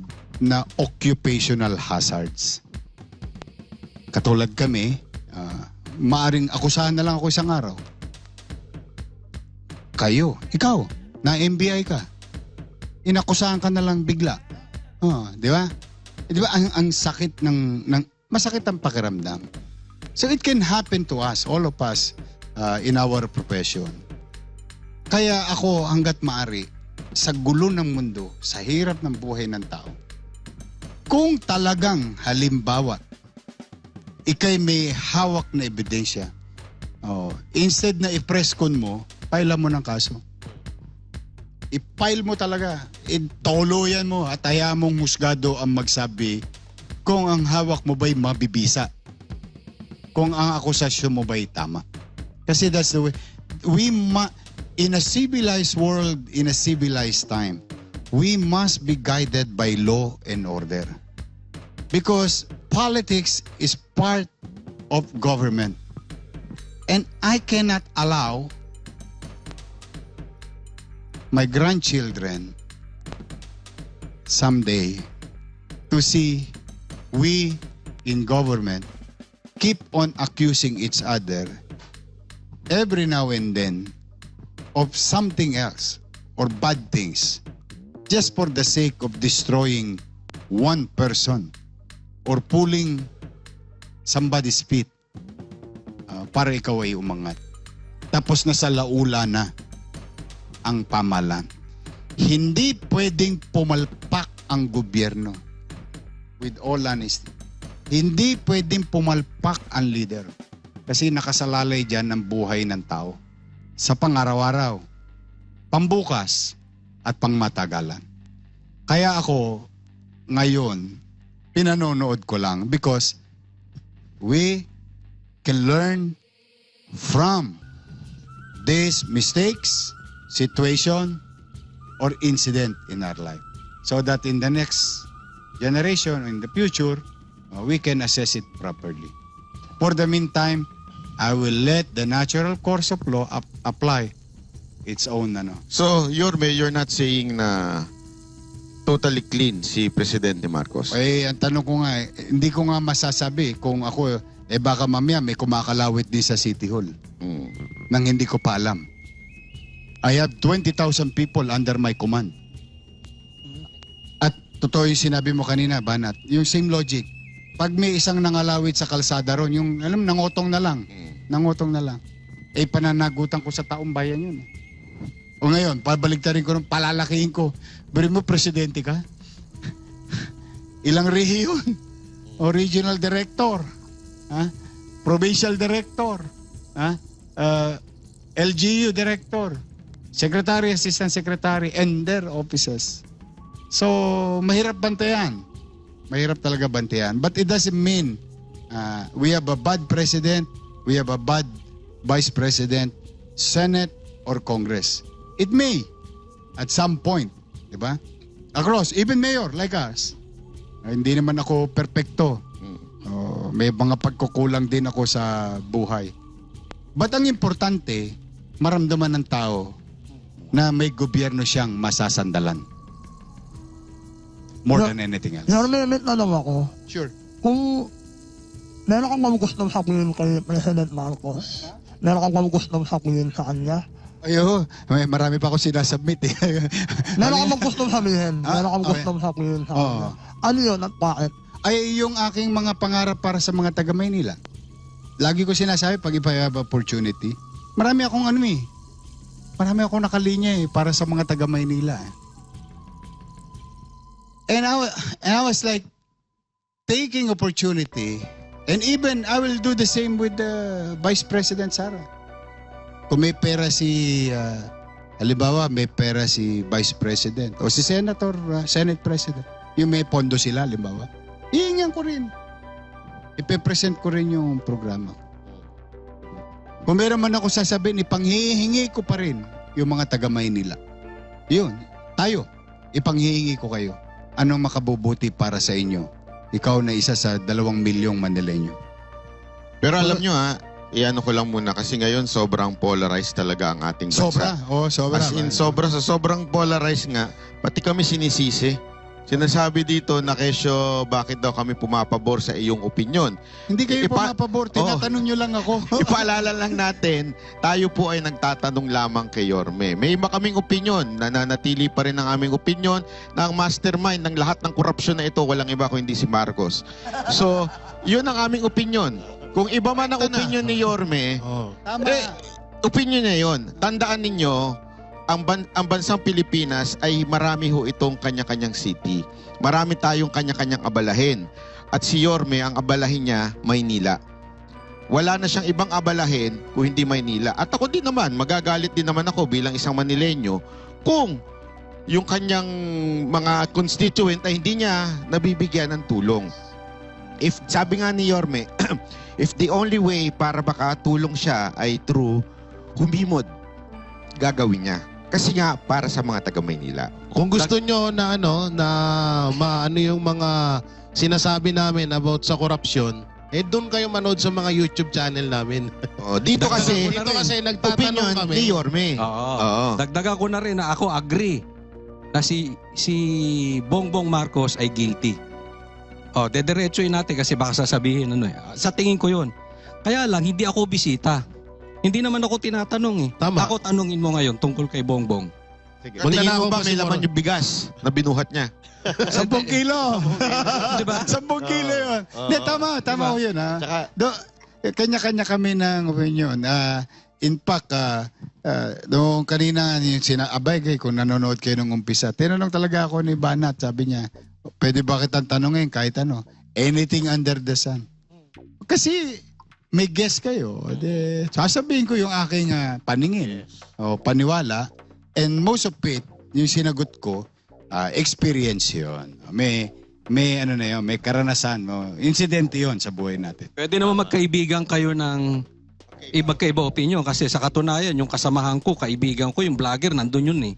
na occupational hazards. Katulad kami, maaring akusahan na lang ako isang araw. Kayo, ikaw, na MBI ka. Inakusahan ka na lang bigla. Di ba? Di ba, ang sakit ng masakit ang pakiramdam. So it can happen to us, all of us, in our profession. Kaya ako, hanggat maari, sa gulo ng mundo, sa hirap ng buhay ng tao, kung talagang halimbawa, ikay may hawak na ebidensya, instead na i-press con mo, file mo ng kaso. I-file mo talaga, ituluyan mo at hayaan mong husgado ang magsabi kung ang hawak mo ba'y mabibisa, kung ang akusasyon mo ba'y tama. Kasi that's the way, in a civilized world, in a civilized time, we must be guided by law and order. Because politics is part of government. And I cannot allow my grandchildren someday to see we in government keep on accusing each other every now and then of something else or bad things just for the sake of destroying one person or pulling somebody's feet para ikaw ay umangat. Tapos nasa laula na ang pamahalaan. Hindi pwedeng pumalpak ang gobyerno. With all honesty. Hindi pwedeng pumalpak ang leader. Kasi nakasalalay dyan ang buhay ng tao. Sa pang-araw-araw, pambukas, at pangmatagalan. Kaya ako, ngayon, pinanonood ko lang because we can learn from these mistakes, situation, or incident in our life. So that in the next generation, in the future, we can assess it properly. For the meantime, I will let the natural course of law apply its own So, Yorme, you're not saying na totally clean si Presidente Marcos? Eh, ang tanong ko nga, hindi ko nga masasabi kung ako, baka mamaya may kumakalawit din sa City Hall nang hindi ko pa alam. I have 20,000 people under my command. At totoo yung sinabi mo kanina, Banat, yung same logic. Pag may isang nangalawit sa kalsada ron, yung alam, nangotong na lang. Nangotong na lang. Pananagutan ko sa taong bayan yun. O ngayon, pabaligtarin ko, palalakihin ko. Bari mo, presidente ka? Ilang rehiyon? O regional director? Provincial director? LGU director? Secretary, assistant secretary, and their offices. So, mahirap bantayan. Mahirap talaga bantayan. But it doesn't mean we have a bad president, we have a bad vice president, Senate, or Congress. It may, at some point, di ba? Across, even mayor like us. Hindi naman ako perpekto. May mga pagkukulang din ako sa buhay. But ang importante, maramdaman ng tao na may gobyerno siyang masasandalan. More than anything else. May tanong ako. Sure. Kung meron kang gustong sabihin kay President Marcos, meron kang gustong sabihin sa kanya, Ayo, marami pa ako sinasubmit eh. meron kang gustong sabihin, meron kang okay. gustong sabihin sa kanya. Ano yun at bakit? Ay, yung aking mga pangarap para sa mga taga Maynila. Lagi ko sinasabi pag if I have opportunity, marami akong marami akong nakalinya para sa mga taga Maynila. And I was like taking opportunity, and even I will do the same with the Vice President Sara. Kung may pera halimbawa may pera si Vice President o si Senator, Senate President, yung may pondo sila, halimbawa, hihingan ko rin. Ipe-present ko rin yung programa. Kung meron man ako sasabihin, ipanghihingi ko pa rin yung mga taga Maynila. Yun, tayo, ipanghihingi ko kayo. Anong makabubuti para sa inyo? Ikaw na isa sa 2 milyong Manileño. Pero alam nyo iano ko lang muna kasi ngayon sobrang polarized talaga ang ating bansa. Sobra. As in, sobrang polarized nga, pati kami sinisisi Sinasabi dito na kesyo, bakit daw kami pumapabor sa iyong opinyon? Hindi kayo pumapabor, tinatanong nyo lang ako. Ipaalala lang natin, tayo po ay nagtatanong lamang kay Yorme. May iba kaming opinyon, nananatili pa rin ang aming opinyon na ang mastermind ng lahat ng korupsyon na ito, walang iba kundi si Marcos. So, yun ang aming opinyon. Kung iba man ang opinyon ni Yorme, Tama. opinyon niya yun. Tandaan ninyo, ang bansang Pilipinas ay marami ho itong kanya-kanyang city. Marami tayong kanya-kanyang abalahin. At si Yorme, ang abalahin niya, Maynila. Wala na siyang ibang abalahin kung hindi Maynila. At ako din naman, magagalit din naman ako bilang isang Manileño kung yung kanyang mga constituent ay hindi niya nabibigyan ng tulong. If, sabi nga ni Yorme, if the only way para makatulong siya ay through humimod, gagawin niya. Kasi nga, para sa mga taga-Maynila. Kung gusto nyo na maano yung mga sinasabi namin about sa korupsyon, doon kayo manood sa mga YouTube channel namin. Dito kasi nagtatanong opinion kami. ni Yorme. Oo. Dagdagan ko na rin na ako agree na si Bongbong Marcos ay guilty. Dederechoin natin kasi baka sasabihin sa tingin ko 'yun. Kaya lang hindi ako bisita. Hindi naman ako tinatanong eh. Tama. Ako tanungin mo ngayon tungkol kay Bongbong. Tingin mo Magnanakaw ba ba may siguro? laman yung bigas na binuhat niya? 10 kilo. 'Di ba? 10 kilo yun. Hindi, tama ho yun, ha? Tsaka, Kanya-kanya kami ng opinion. In fact, noong kanina yung sinabay kayo kung nanonood kayo nung umpisa, tinanong talaga ako ni Banat, sabi niya, pwede ba kitang tanongin kahit ano? Anything under the sun. Kasi may guess kayo, sasabihin ko yung aking paningin o paniwala, and most of it, yung sinagot ko, experience yun. May ano na yun, may karanasan, incident yun sa buhay natin. Pwede naman magkaibigan kayo ng magkaiba opinion kasi sa katunayan yung kasamahan ko, kaibigan ko, yung vlogger, nandun yun eh.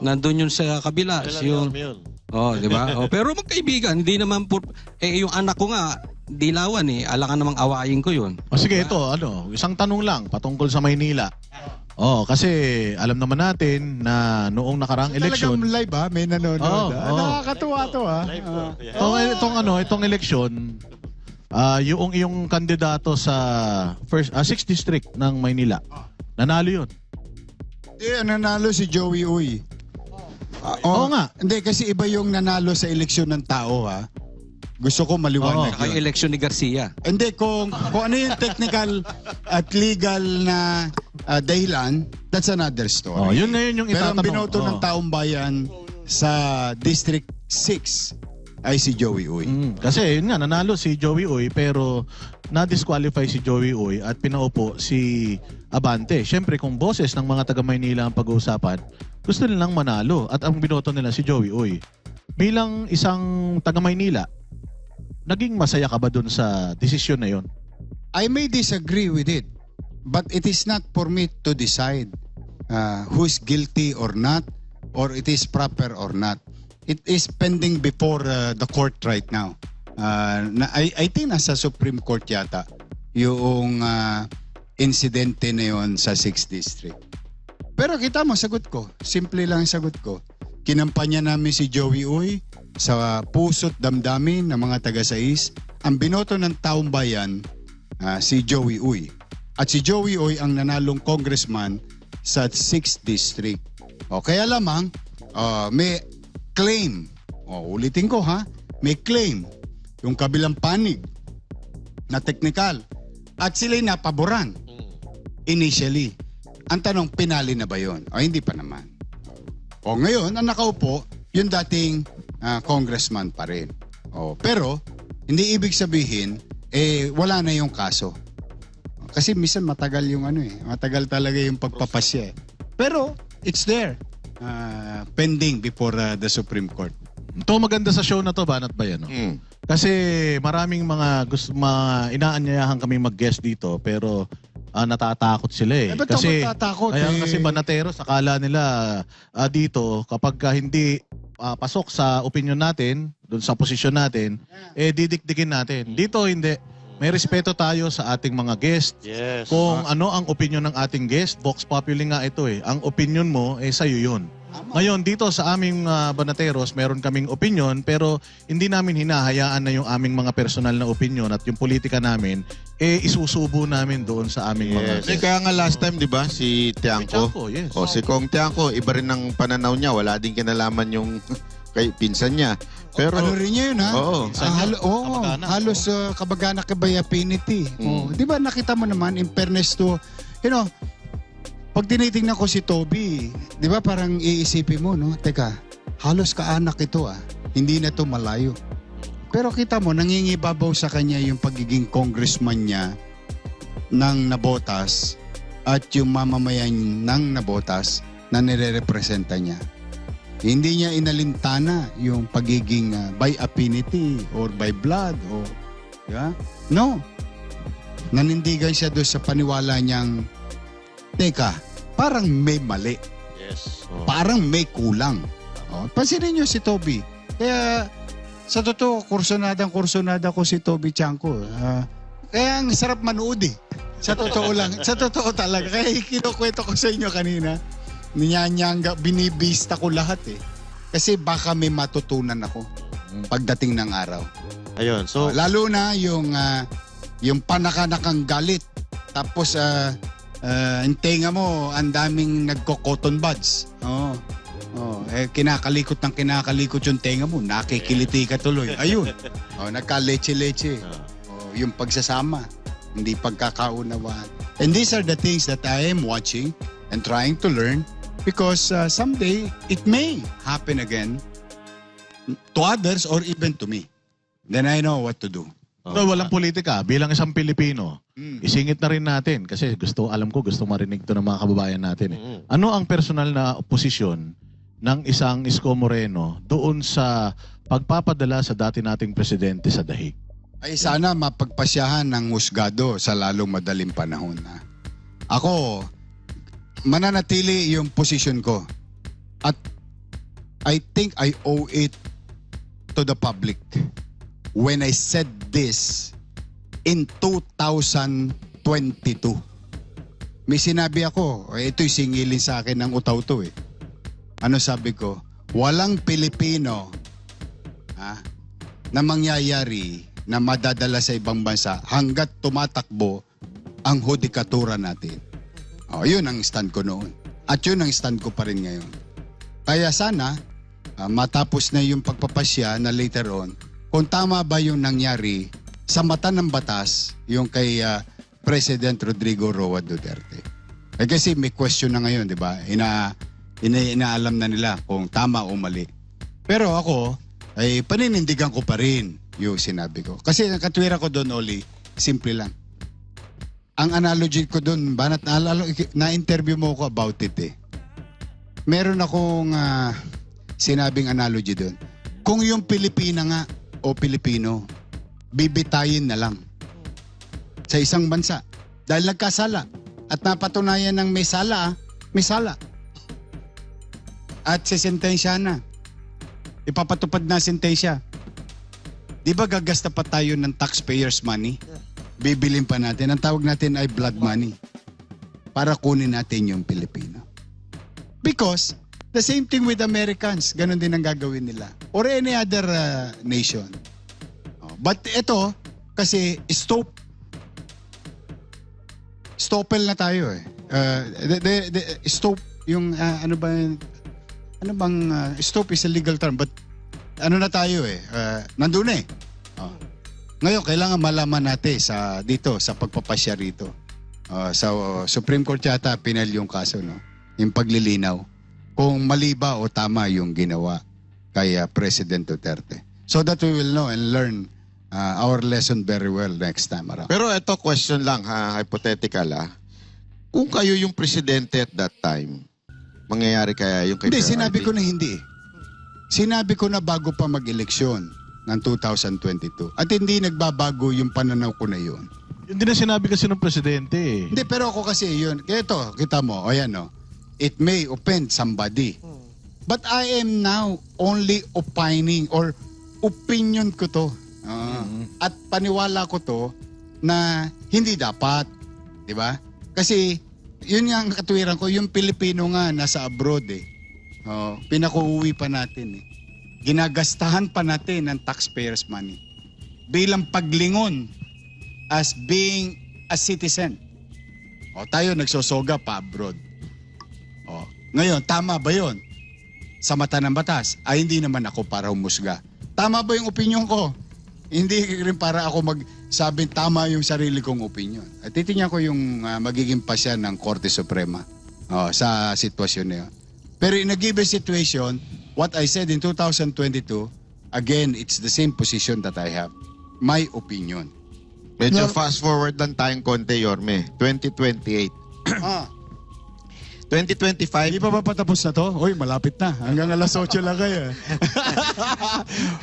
Nandun yun sa kabila. Yung, di ba? Pero magkaibigan, hindi naman yung anak ko nga, dilawan eh, alangan namang awayin ko yun. Sige, ito, isang tanong lang patungkol sa Maynila. Kasi alam naman natin na noong nakaraang eleksyon, Talagang live may nanonood. Nakakatuwa to itong eleksyon, yung iyong kandidato sa 6th district ng Maynila, nanalo yun. Nanalo si Joey Uy. Oo nga. Hindi, kasi iba yung nanalo sa eleksyon ng tao, ha? Gusto ko maliwanag Saka yung yun. eleksyon ni Garcia. Hindi, kung ano yung technical at legal na dahilan, that's another story. Yun ngayon yung Pero ang itatanong. binoto ng taong bayan sa District 6 ay si Joey Uy. Kasi yun nga, nanalo si Joey Uy pero na-disqualify si Joey Uy at pinaupo si Abante. Siyempre kung boses ng mga taga-Maynila ang pag-uusapan, gusto nilang manalo at ang binoto nila si Joey Uy. Bilang isang taga-Maynila, naging masaya ka ba dun sa desisyon na yun? I may disagree with it, but it is not for me to decide who's guilty or not, or it is proper or not. It is pending before the court right now. I think nasa Supreme Court yata yung insidente na yun sa 6th District. Pero kita mo, sagot ko. Simple lang ang sagot ko. Kinampanya namin si Joey Uy sa puso't damdamin ng mga taga-sais. Ang binoto ng taong bayan, si Joey Uy. At si Joey Uy ang nanalong congressman sa 6th District. Kaya lamang, may claim. Ulitin ko ha, may claim. Yung kabilang panig na technical. At sila'y napaboran. Initially. Ang tanong, pinali na ba yun? Hindi pa naman. Ngayon, ang nakaupo, yung dating congressman pa rin. Pero, hindi ibig sabihin, wala na yung kaso. Kasi minsan matagal yung matagal talaga yung pagpapasya. Pero, it's there. Pending before the Supreme Court. Ito maganda sa show na to, Banat Bayan. Kasi maraming mga inaanyayahan kami mag-guest dito pero natatakot sila eh. Ba't ako matatakot Kasi banateros, akala nila dito kapag hindi pasok sa opinion natin, doon sa posisyon natin, didikdikin natin. Dito hindi. May respeto tayo sa ating mga guest. yes. Kung ano ang opinion ng ating guest, Vox Populi nga ito eh. Ang opinion mo, sa'yo yun. Ngayon, dito sa aming Banateros, meron kaming opinion pero hindi namin hinahayaan na yung aming mga personal na opinion at yung politika namin, isusubo namin doon sa aming mga... Yes. Kaya nga last time, di ba, si Tiangco? Tiangco, yes. O, si Kong Tiangco, iba rin ang pananaw niya. Wala din kinalaman yung kay pinsan niya. Pero, Ano rin niya yun, ha? Oo. Kamag-anak, Halos kabaga by affinity. Oh, di ba nakita mo naman, in fairness to, pag tinitingnan ko si Toby, di ba parang iisipin mo, no? Teka, halos kaanak ito Hindi na to malayo. Pero kita mo, nangingibabaw sa kanya yung pagiging congressman niya ng Nabotas at yung mamamayan ng Nabotas na nire-representa niya. Hindi niya inalintana yung pagiging by affinity or by blood o no. Nanindigan siya doon sa paniwala niyang teka, parang may mali. Yes. Parang may kulang. Pansinin niyo si Toby. Kaya sa totoo, kursunada ko si Toby Tiangco. Kaya ang sarap manood Sa totoo lang. Sa totoo talaga. Kaya kinukwento ko sa inyo kanina. Ninyanyanga, binibista ko lahat Kasi baka may matutunan ako pagdating ng araw. Ayun. So, Lalo na yung panakanakang galit. Tapos yung tenga mo, ang daming nagko-cotton buds. Kinakalikot yung tenga mo. Nakikiliti ka tuloy. Ayun. Nagka-leche-leche. Yung pagsasama. Hindi pagkakaunawaan. And these are the things that I am watching and trying to learn because someday it may happen again to others or even to me. Then I know what to do. Pero walang politika. Bilang isang Pilipino, isingit na rin natin kasi alam ko gusto marinig to ng mga kababayan natin. Ano ang personal na posisyon ng isang Isko Moreno doon sa pagpapadala sa dati nating presidente sa dahig? Ay sana mapagpasyahan ng husgado sa lalong madaling panahon. Ako, mananatili yung posisyon ko. At I think I owe it to the public when I said this in 2022. May sinabi ako, ito'y singilin sa akin ng utaw to Ano sabi ko? Walang Pilipino na mangyayari na madadala sa ibang bansa hanggat tumatakbo ang hudikatura natin. Yun ang stand ko noon. At yun ang stand ko pa rin ngayon. Kaya sana, matapos na yung pagpapasya na later on, kung tama ba yung nangyari sa mata ng batas, yung kay President Rodrigo Roa Duterte. Kasi may question na ngayon, di ba? Inaalam na nila kung tama o mali. Pero ako, ay paninindigan ko pa rin yung sinabi ko. Kasi ang katwira ko doon, Oli, simple lang. Ang analogy ko doon, Banat, na-interview mo ko about it Meron akong sinabing analogy doon. Kung yung Pilipina nga o Pilipino, bibitayin na lang sa isang bansa dahil nagkasala at napatunayan ng may sala, at sisentensya na. Ipapatupad na sentensya. Di ba gagasta pa tayo ng taxpayers' money? Bibilin pa natin. Ang tawag natin ay blood money para kunin natin yung Pilipino. Because the same thing with Americans. Ganon din ang gagawin nila. Or any other nation. But ito, kasi stopel na tayo stop, yung stop is a legal term, but na tayo nandun Ngayon, kailangan malaman natin dito sa pagpapasya rito. Sa Supreme Court yata, pinal yung kaso, no? Yung paglilinaw. Kung mali ba o tama yung ginawa kay President Duterte. So that we will know and learn our lesson very well next time around. Pero ito, question lang hypothetical Kung kayo yung presidente at that time, mangyayari kaya yung kay Hindi, Sir sinabi RD? ko na hindi. Sinabi ko na bago pa mag-eleksyon ng 2022. At hindi nagbabago yung pananaw ko na yun. Hindi na sinabi kasi ng presidente Hindi, pero ako kasi yun. Kaya ito, kita mo, it may offend somebody. But I am now only opining or opinion ko to. At paniwala ko to na hindi dapat. Di ba? Kasi yun nga ang katwiran ko, yung Pilipino nga nasa abroad Pinakuuwi pa natin eh. Ginagastahan pa natin ng taxpayers' money. Bilang paglingon as being a citizen. Tayo nagsosoga pa abroad. Ngayon, tama ba yun? Sa mata ng batas, hindi naman ako para humusga. Tama ba yung opinion ko? Hindi rin para ako magsabing tama yung sarili kong opinion. At titingnan ko yung magiging pasya ng Korte Suprema sa sitwasyon na yun. Pero in a given situation, what I said in 2022, again, it's the same position that I have. My opinion. Medyo fast forward lang tayong konti, Yorme. 2028. 2025, Hindi pa ba patapos na to? Uy, malapit na. Hanggang alas 8 lang kayo.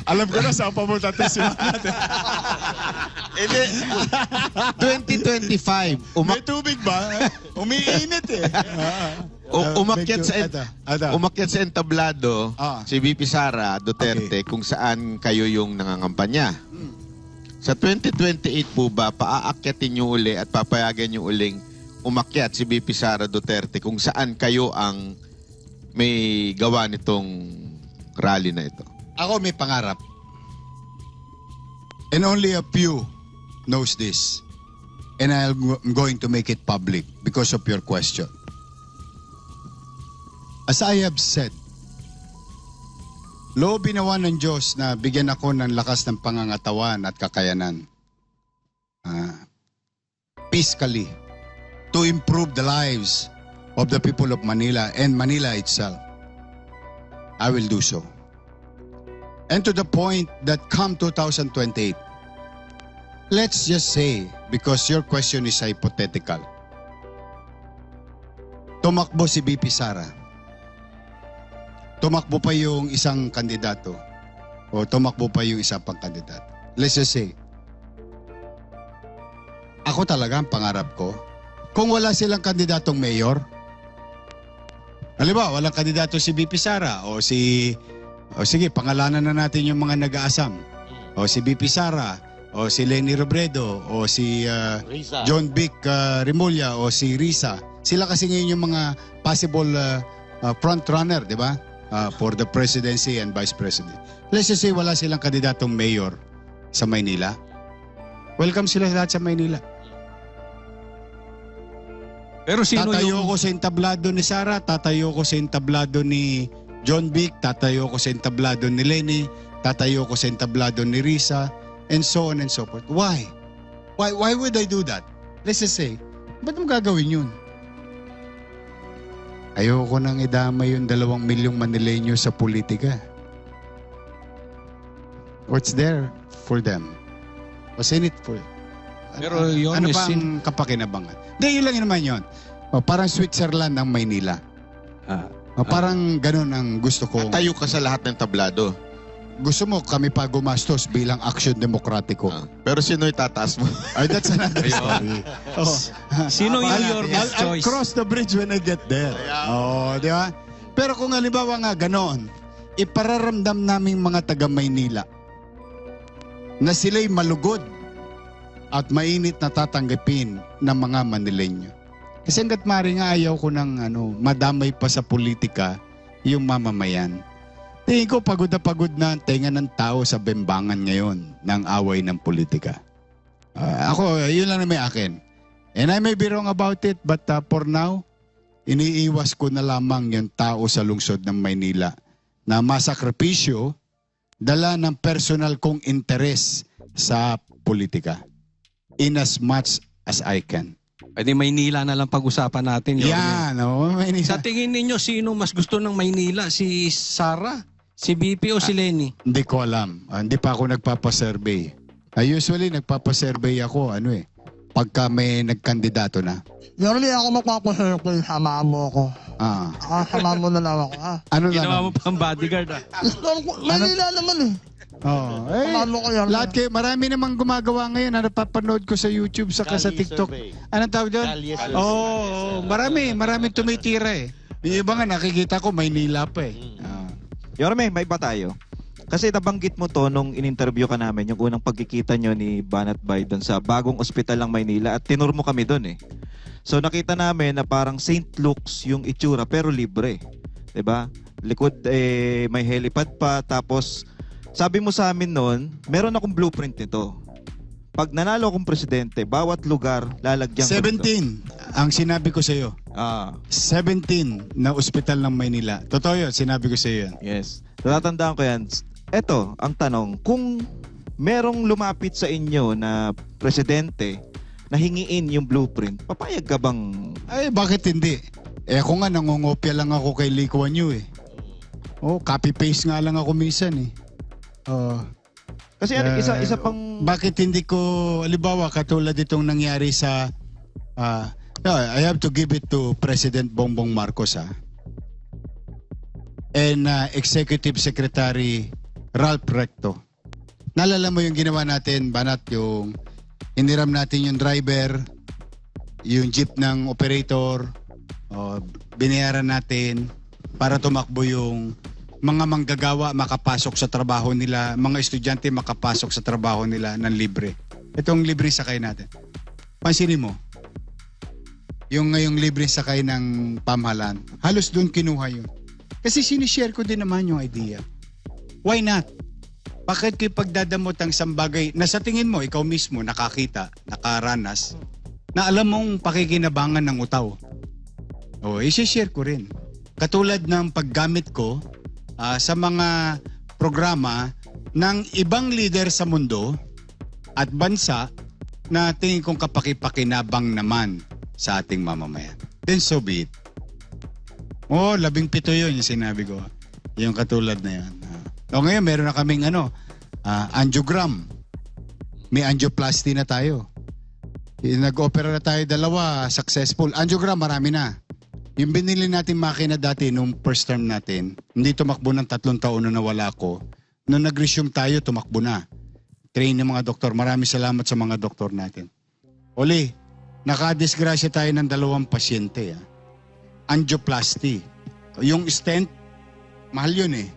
Alam ko na saan pa mo tatisyon natin. 2025, May tubig ba? Umiinit eh. umakyat sa entablado Ah. si VP Sara Duterte kung saan kayo yung nangangampanya. Sa 2028 po ba, paaakyatin nyo uli at papayagan nyo uling umakyat si VP Sara Duterte kung saan kayo ang may gawa nitong rally na ito? Ako may pangarap. And only a few knows this. And I'm going to make it public because of your question. As I have said, loobin nawa ng Diyos na bigyan ako ng lakas ng pangangatawan at kakayanan. Fiscally, to improve the lives of the people of Manila and Manila itself. I will do so. And to the point that come 2028, let's just say, because your question is hypothetical, tumakbo si VP Sara. Tumakbo pa yung isang kandidato. O tumakbo pa yung isang pang kandidato. Let's just say, ako talaga ang pangarap ko, kung wala silang kandidatong mayor, halimbawa, walang kandidato si VP Sara o sige, pangalanan na natin yung mga nag-aasam. O si VP Sara, o si Leni Robredo, o si John Vic Remulla, o si Risa. Sila kasi ngayon yung mga possible front runner, di ba? For the presidency and vice president. Let's just say wala silang kandidatong mayor sa Maynila. Welcome sila lahat sa Maynila. Pero sino Tatayo yung... ko sa entablado ni Sara, tatayo ko sa entablado ni John Vic, tatayo ko sa entablado ni Leni, tatayo ko sa entablado ni Risa, and so on and so forth. Why? Why would I do that? Let's just say, ba't mo gagawin yun? Ayoko nang idama yung 2 milyong Manileño sa politika. What's there for them? What's in it for them? Pero yun, ano ba ang kapakinabangan? Hindi, yun lang naman yun. Parang Switzerland ng Maynila. Parang ganun ang gusto ko. Tayo ka sa lahat ng tablado. Gusto mo kami pa gumastos bilang aksyon demokratiko. Pero sino itataas mo? Ay, that's another story. Sino yung your best I'll choice? cross the bridge when I get there. Di ba? Pero kung halimbawa nga ganoon, ipararamdam naming mga taga Maynila na sila'y malugod at mainit na tatanggapin ng mga Manileño. Kasi hanggat mari nga ayaw ko ng madamay pa sa politika yung mamamayan. Tingin ko pagod na ang tenga ng tao sa bembangan ngayon ng away ng politika. Ako, yun lang na may akin. And I may be wrong about it, but for now, iniiwas ko na lamang yung tao sa lungsod ng Maynila na masakripisyo dala ng personal kong interes sa politika. In as much as I can. Pwede Maynila na lang pag-usapan natin. Yan, Maynila. Sa tingin ninyo, sino mas gusto ng Maynila? Si Sara? Si BP o si Leni? Hindi ko alam. Hindi pa ako nagpapasurvey. Usually, nagpapasurvey ako, pagka may nagkandidato na. Yorme, ako magpapasurvey, samaan mo ako. Samaan mo na lang ako, Ano na Ginawa lang? mo pang bodyguard Gusto ko, Manila naman eh. Samaan mo ko yan. Lahat kayo, marami namang gumagawa ngayon na napapanood ko sa YouTube saka sa TikTok. Anong tawag doon? Marami tumitira eh. Yung iba nga nakikita ko, Maynila pa eh. Yorme, may iba tayo. Kasi nabanggit mo to nung in-interview ka namin, yung unang pagkikita nyo ni Banat Bay doon sa bagong ospital ng Maynila at tinur mo kami doon eh. So nakita namin na parang St. Luke's yung itsura pero libre. 'Di ba? likod may helipad pa, tapos sabi mo sa amin noon, meron akong blueprint nito. Pag nanalo akong presidente, bawat lugar lalagyan ko nito. 17 ang sinabi ko sa iyo. 17 na ospital ng Maynila. Totoo yun, sinabi ko sa iyo yan. Yes. Natatandaan ko yan. Eto, ang tanong, kung merong lumapit sa inyo na presidente na hingiin yung blueprint, papayag ka bang... Ay, bakit hindi? Eh ako nga, nangungopia lang ako kay Lee Kuan Yew eh. Oh, copy-paste nga lang ako minsan eh. Kasi isa pang... Bakit hindi ko, alibawa, katulad itong nangyari sa... no, I have to give it to President Bongbong Marcos and Executive Secretary Ralph Recto. Naalala mo yung ginawa natin, Banat, yung hiniram natin yung driver, yung jeep ng operator, binayaran natin para tumakbo yung mga manggagawa makapasok sa trabaho nila, mga estudyante makapasok sa trabaho nila ng libre. Itong libre sakay natin. Pansinin mo, yung ngayong libre sakay ng pamahalaan, halos doon kinuha yun. Kasi sinishare ko din naman yung idea. Why not? Bakit kayo pagdadamot ang isang bagay na sa tingin mo, ikaw mismo nakakita, nakaranas, na alam mong pakikinabangan ng utaw? I-share ko rin. Katulad ng paggamit ko sa mga programa ng ibang leader sa mundo at bansa na tingin kong kapakipakinabang naman sa ating mamamayan. Then so be it. 17 yun yung sinabi ko. Yung katulad na yan. Ngayon meron na kaming angiogram. May angioplasty na tayo. Nag-opera na tayo 2, successful. Angiogram, marami na. Yung binili natin makina dati nung first term natin, hindi tumakbo ng 3 taon na nawala ko. Nung nag-resume tayo, tumakbo na. Train ng mga doktor. Maraming salamat sa mga doktor natin. Oli, nakadisgrasya tayo ng 2 pasyente. Angioplasty. Yung stent, mahal yun eh.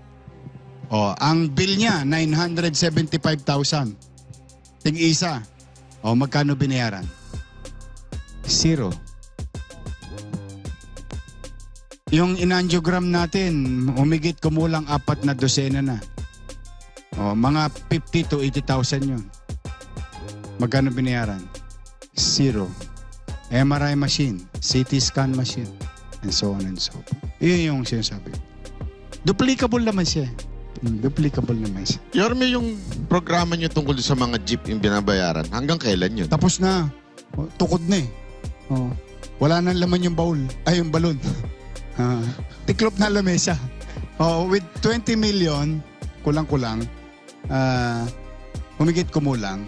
Ang bill niya, 975,000. Tig-isa. Magkano binayaran? 0. Yung inangiogram natin, umigit kumulang 4 na dosena na. Mga 50 to 80,000 yun. Magkano binayaran? 0. MRI machine, CT scan machine, and so on and so forth. Yun yung sinasabi. Duplicable naman siya. Duplicable naman siya. Yorme, yung programa nyo tungkol sa mga jeep yung binabayaran, hanggang kailan yun? Tapos na. Tukod na eh. Wala nang laman yung baul. Ay, yung balon. Tiklop na lamesa. With 20 million, kulang-kulang, humigit kumulang,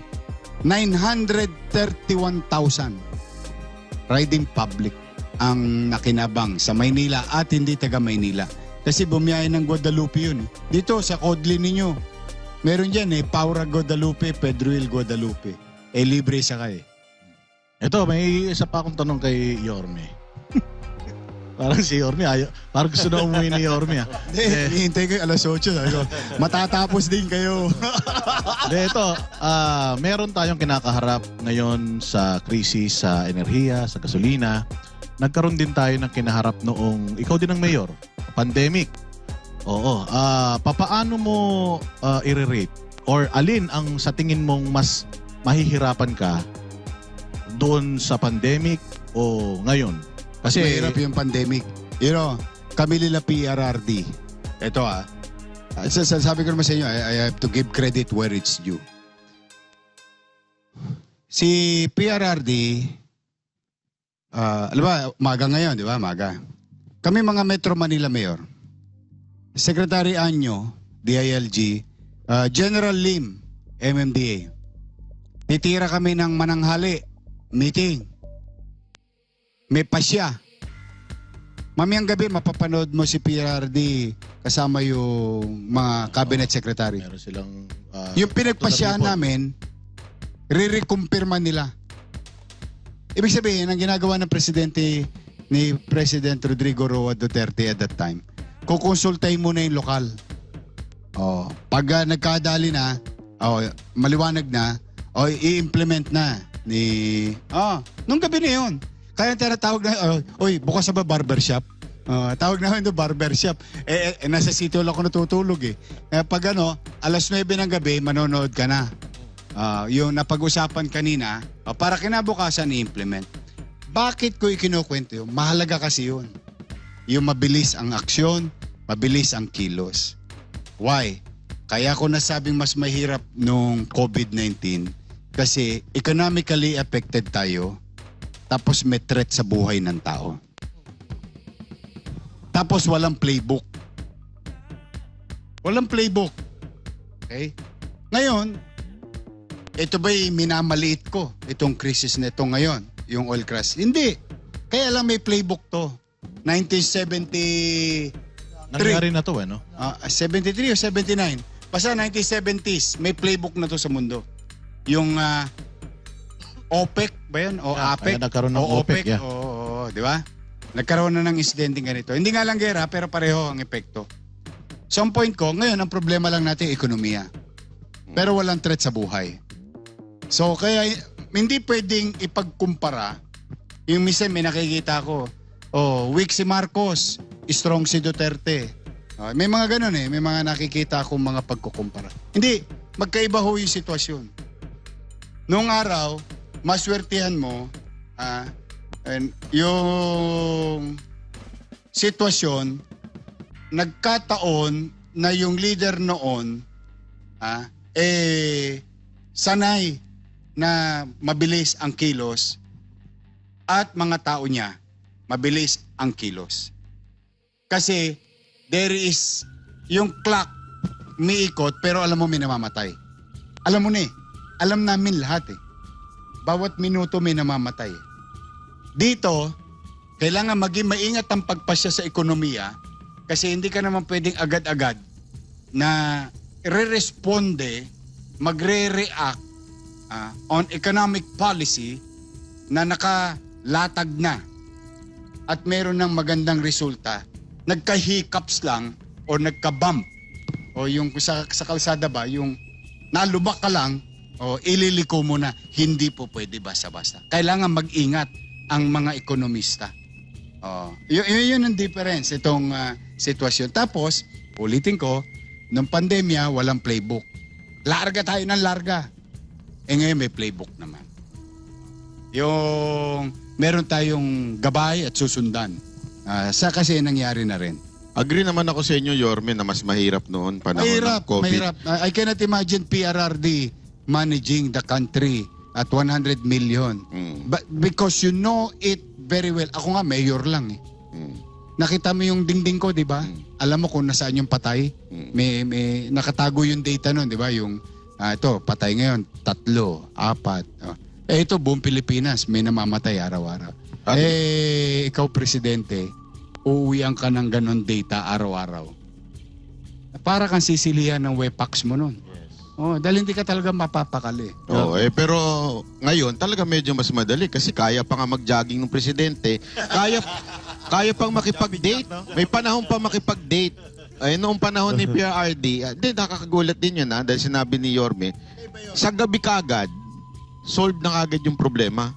931,000 riding public ang nakinabang sa Maynila at hindi taga Maynila. Kasi bumiyay ng Guadalupe yun. Dito sa Kodli ninyo, meron dyan Paura Guadalupe, Pedruel Guadalupe. Libre sa kayo. Ito, may isa pa akong tanong kay Yorme. Parang si Yorme, parang gusto na umuwi ni Yorme. Hihintay ko 8:00. Sabi ko, matatapos din kayo. Ito, meron tayong kinakaharap ngayon sa krisis sa enerhiya, sa gasolina. Nagkaroon din tayo ng kinaharap noong, ikaw din ang mayor, pandemic. Oo. Papaano mo i-rate? Or alin ang sa tingin mong mas mahihirapan ka doon sa pandemic o ngayon? Kasi mahirap yung pandemic. Kami nila PRRD. Ito sabi ko naman sa inyo, I have to give credit where it's due. Si PRRD, alam ba, maga ngayon, di ba? Maga. Kami mga Metro Manila Mayor, Secretary Anyo, DILG, General Lim, MMDA. Titira kami ng mananghali, meeting. May pasya. Mamayang gabi, mapapanood mo si PRRD kasama yung mga cabinet secretary. meron silang... Yung pinagpasyahan namin, re-recumpirma nila. Ibig sabihin, ang ginagawa ng presidente ni President Rodrigo Roa Duterte at that time, kukonsultay muna yung lokal. Pag nagkadali na, maliwanag na, i-implement na nung gabi na yun. Kaya tinatawag na, bukas na ba barbershop? Tawag namin ito barbershop. Nasa sitio lang ako natutulog eh. Pag alas 9 ng gabi, manonood ka na. Yung napag-usapan kanina, para kinabukasan i-implement. Bakit ko ikinukwento yun? Mahalaga kasi yun. Yung mabilis ang aksyon, mabilis ang kilos. Why? Kaya ko nasabing mas mahirap nung COVID-19 kasi economically affected tayo tapos may threat sa buhay ng tao. Tapos walang playbook. Walang playbook. Okay? Ngayon, ito ba'y minamaliit ko, itong crisis na ito ngayon, yung oil crash? Hindi. Kaya lang may playbook to. 1973. Nangyari na to 73 o 79. Basta 1970s, may playbook na to sa mundo. Yung OPEC ba yan? O APEC? Kaya nagkaroon ng OPEC, yeah. Oo, di ba? Nagkaroon na ng incidente ganito. Hindi nga lang gera, pero pareho ang epekto. So ang point ko, ngayon ang problema lang natin ekonomiya. Pero walang threat sa buhay. So kaya hindi pwedeng ipagkumpara. Yung minsan may nakikita ko, weak si Marcos, strong si Duterte. May mga ganun eh, may mga nakikita akong mga pagkukumpara. Hindi, magkaiba ho yung sitwasyon. Noong araw, maswertihan mo, yung sitwasyon, nagkataon na yung leader noon, sanay na mabilis ang kilos at mga tao niya, mabilis ang kilos. Kasi there is yung clock umiikot pero alam mo may namamatay. Alam mo na eh. Alam namin lahat eh. Bawat minuto may namamatay. Dito, kailangan maging maingat ang pagpasya sa ekonomiya kasi hindi ka naman pwedeng agad-agad na re-responde, magre-react on economic policy na nakalatag na at meron ng magandang resulta. Nagka-hiccups lang o nagka-bump o yung sa kalsada ba, yung nalubak ka lang o ililiko mo na, hindi po pwede basta-basta. Kailangan mag-ingat ang mga ekonomista. Yun ang difference, itong sitwasyon. Tapos, ulitin ko, nung pandemya, walang playbook. Larga tayo ng larga. Ngayon may playbook naman. Yung meron tayong gabay at susundan. Kasi nangyari na rin. Agree naman ako sa inyo, Yorme, na mas mahirap noon panahon ng COVID. Mahirap. I cannot imagine PRRD managing the country at 100 million. But because you know it very well. Ako nga, mayor lang eh. Nakita mo yung dingding ko, di ba? Alam mo kung nasaan yung patay. May nakatago yung data nun, di ba? Yung, ito, patay ngayon, 3, 4. Ito, buong Pilipinas, may namamatay araw-araw. Ikaw, presidente, uuwian ka ng ganon data araw-araw. Para kang sisilihan ng wepax mo nun. Dahil hindi ka talaga mapapakali. Pero ngayon talaga medyo mas madali kasi kaya pa nga mag-jogging ng presidente. Kaya pang makipag-date. May panahon pa makipag-date. Noong panahon ni PRRD, nakakagulat din yun dahil sinabi ni Yorme, sa gabi kagad, solve na kagad yung problema.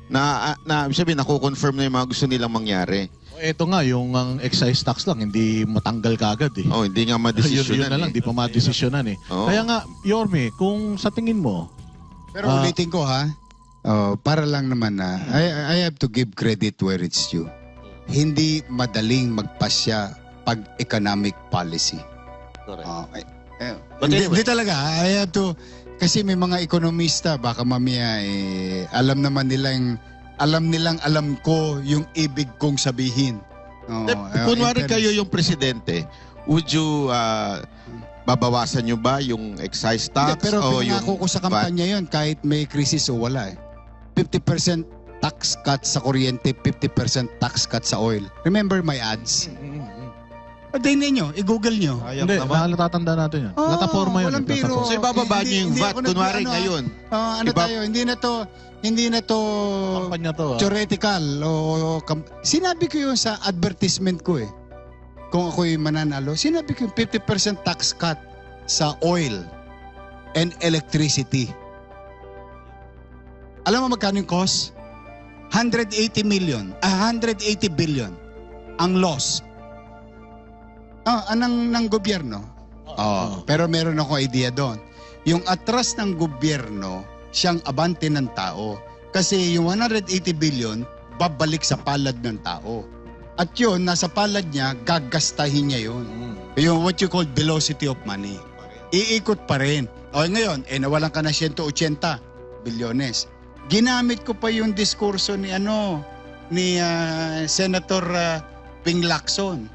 Na sabihin, nakukonfirm na yung mga gusto nilang mangyari. Ito nga, yung ang excise tax lang, hindi matanggal kagad eh. Hindi nga madesisyonan. Yun na lang, di pa madesisyonan eh. Kaya nga, Yorme, kung sa tingin mo... Pero ulitin ko para lang naman na, I have to give credit where it's due. Hindi madaling magpasya pag economic policy. Hindi talaga. I have to, kasi may mga ekonomista, baka mamaya alam nilang ko yung ibig kong sabihin. Kunwari kayo yung presidente, would you babawasan nyo ba yung excise tax? Pero o pinangako ko sa kampanya yun, kahit may krisis o wala 50% tax cut sa kuryente, 50% tax cut sa oil. Remember my ads? Tingnan nyo, i-google nyo. Hindi, natatanda natin yan. Plataforma yun. Walang biro. So ibababa nyo yung VAT, kunwari ngayon. Tayo, hindi na to Kampanya to. theoretical. Sinabi ko yun sa advertisement ko eh. Kung ako'y mananalo, sinabi ko yung 50% tax cut sa oil and electricity. Alam mo magkano yung cost? 180 billion. ang loss. Ng gobyerno. Pero meron ako idea doon. Yung atras ng gobyerno, siyang abante ng tao. Kasi yung 180 billion, babalik sa palad ng tao. At yun, nasa palad niya, gagastahin niya yun. Yung what you call velocity of money. Iikot pa rin. O ngayon, nawalan ka na 180 bilyones. Ginamit ko pa yung diskurso ni Senator Ping Lacson.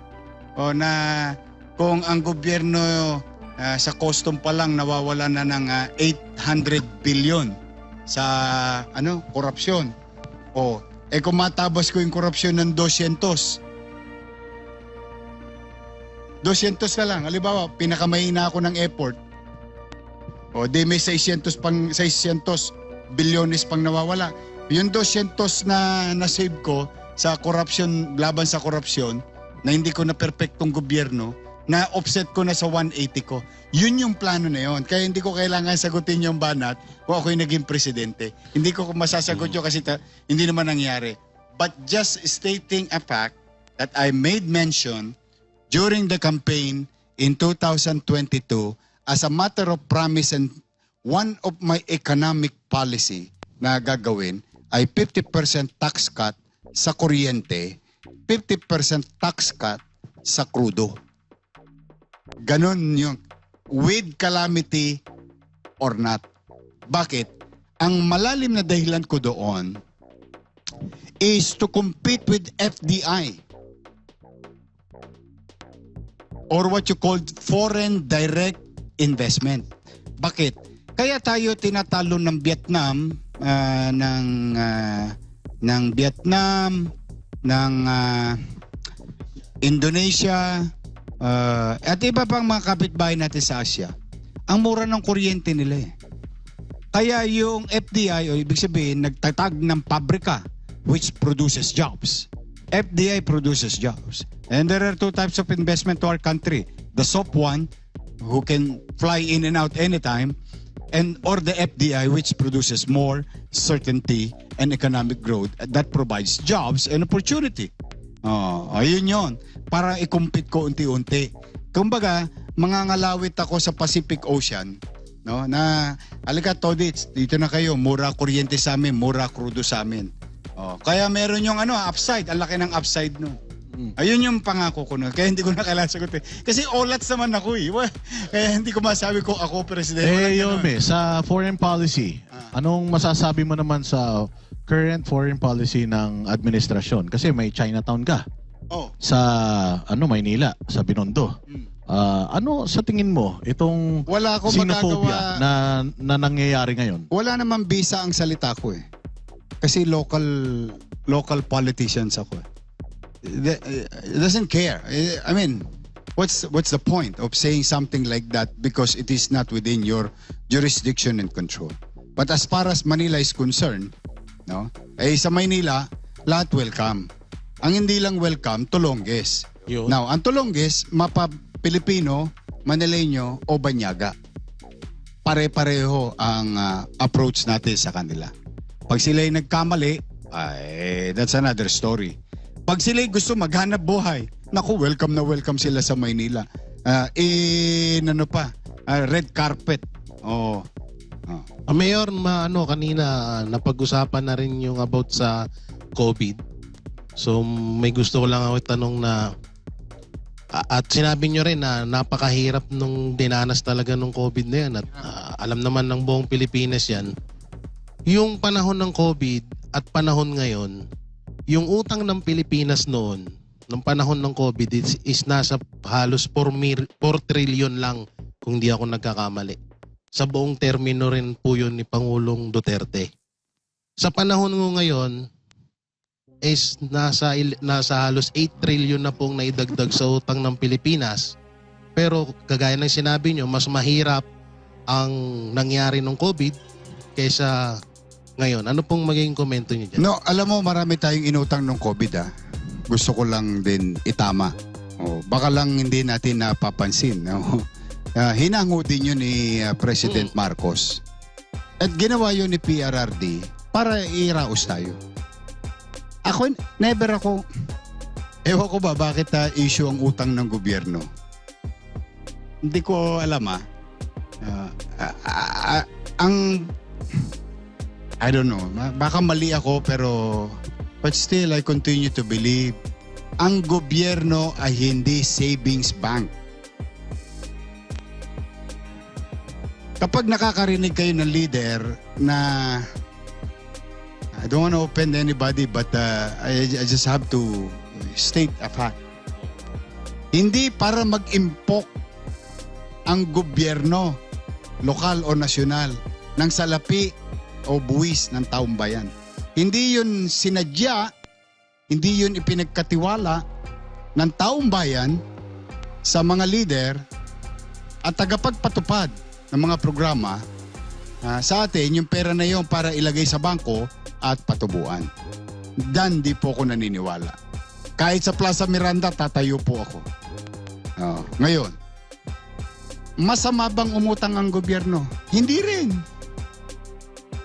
O na kung ang gobyerno sa custom pa lang nawawala na ng 800 billion sa korupsyon. Kung matabas ko yung korupsyon ng 200 na lang. Halimbawa, pinakamahina ako ng airport. Di may 600 bilyones pang nawawala. Yung 200 na na-save ko sa korupsyon, laban sa korupsyon, na hindi ko na perfectong gobyerno, na offset ko na sa 180 ko. Yun yung plano na yun. Kaya hindi ko kailangan sagutin yung banat kung ako'y naging presidente. Hindi ko masasagot yun kasi hindi naman nangyari. But just stating a fact that I made mention during the campaign in 2022 as a matter of promise, and one of my economic policy na gagawin ay 50% tax cut sa kuryente, 50% tax cut sa krudo. Ganon yung with calamity or not. Bakit? Ang malalim na dahilan ko doon is to compete with FDI or what you called foreign direct investment. Bakit? Kaya tayo tinatalo ng Vietnam, ng Vietnam, ng Indonesia, at iba pang mga kapitbahay natin sa Asia. Ang mura ng kuryente nila eh. Kaya yung FDI, o ibig sabihin, nagtatag ng pabrika which produces jobs. FDI produces jobs. And there are two types of investment to our country. The soft one, who can fly in and out anytime, or the FDI, which produces more certainty and economic growth that provides jobs and opportunity. Ayun yun. Para i-compete ko unti-unti. Kumbaga, mangangalawit ako sa Pacific Ocean, no? Na, alika Todits, dito na kayo, mura kuryente sa amin, mura crudo sa amin. Kaya meron yung upside, ang laki ng upside no. Ayun yung pangako ko no. Kaya hindi ko na kailangan sagutin. Kasi olats naman ako eh. Kaya hindi ko masabi kung ako presidente. Yome, sa foreign policy, anong masasabi mo naman sa current foreign policy ng administrasyon? Kasi may Chinatown ka. Sa Maynila, sa Binondo. Ano sa tingin mo itong Wala akong xenophobia na nangyayari ngayon? Wala namang bisa ang salita ko eh. Kasi local politicians ako eh. It doesn't care. I mean, what's the point of saying something like that because it is not within your jurisdiction and control? But as far as Manila is concerned, no? Sa Maynila, lahat welcome. Ang hindi lang welcome, Tolonges. Now, ang Tolonges, Pilipino, Manileño o Banyaga. Pare-pareho ang approach natin sa kanila. Pag sila'y nagkamali, that's another story. Pag sila'y gusto maghanap buhay, naku, welcome na welcome sila sa Maynila. Red carpet. Mayor, kanina napag-usapan na rin yung about sa COVID. So may gusto ko lang ako tanong na at sinabi nyo rin na napakahirap nung dinanas talaga nung COVID na yan at alam naman ng buong Pilipinas yan. Yung panahon ng COVID at panahon ngayon, yung utang ng Pilipinas noon, nung panahon ng COVID is nasa halos 4 trillion lang kung di ako nagkakamali. Sa buong termino rin po yun ni Pangulong Duterte. Sa panahon mo ngayon, is nasa halos 8 trillion na pong naidagdag sa utang ng Pilipinas. Pero kagaya ng sinabi nyo, mas mahirap ang nangyari ng COVID kaysa ngayon. Ano pong magiging komento nyo dyan? No, alam mo, marami tayong inutang ng COVID Gusto ko lang din itama. Baka lang hindi natin napapansin. No? Hinango din yun ni President Marcos. At ginawa yun ni PRRD para iraos tayo. Never ako Ewan ko ba bakit issue ang utang ng gobyerno? Hindi ko alam I don't know. Baka mali ako pero but still I continue to believe ang gobyerno ay hindi savings bank. Kapag nakakarinig kayo ng leader na I don't want to offend anybody but I just have to state a fact. Hindi para mag-impok ang gobyerno, lokal o nasyonal, ng salapi o buwis ng taong bayan. Hindi yun sinadya, hindi yun ipinagkatiwala ng taong bayan sa mga leader at tagapagpatupad ng mga programa sa atin, yung pera na yun para ilagay sa bangko at patubuan. Dan di po ako naniniwala. Kahit sa Plaza Miranda, tatayo po ako. Ngayon, masama bang umutang ang gobyerno? Hindi rin.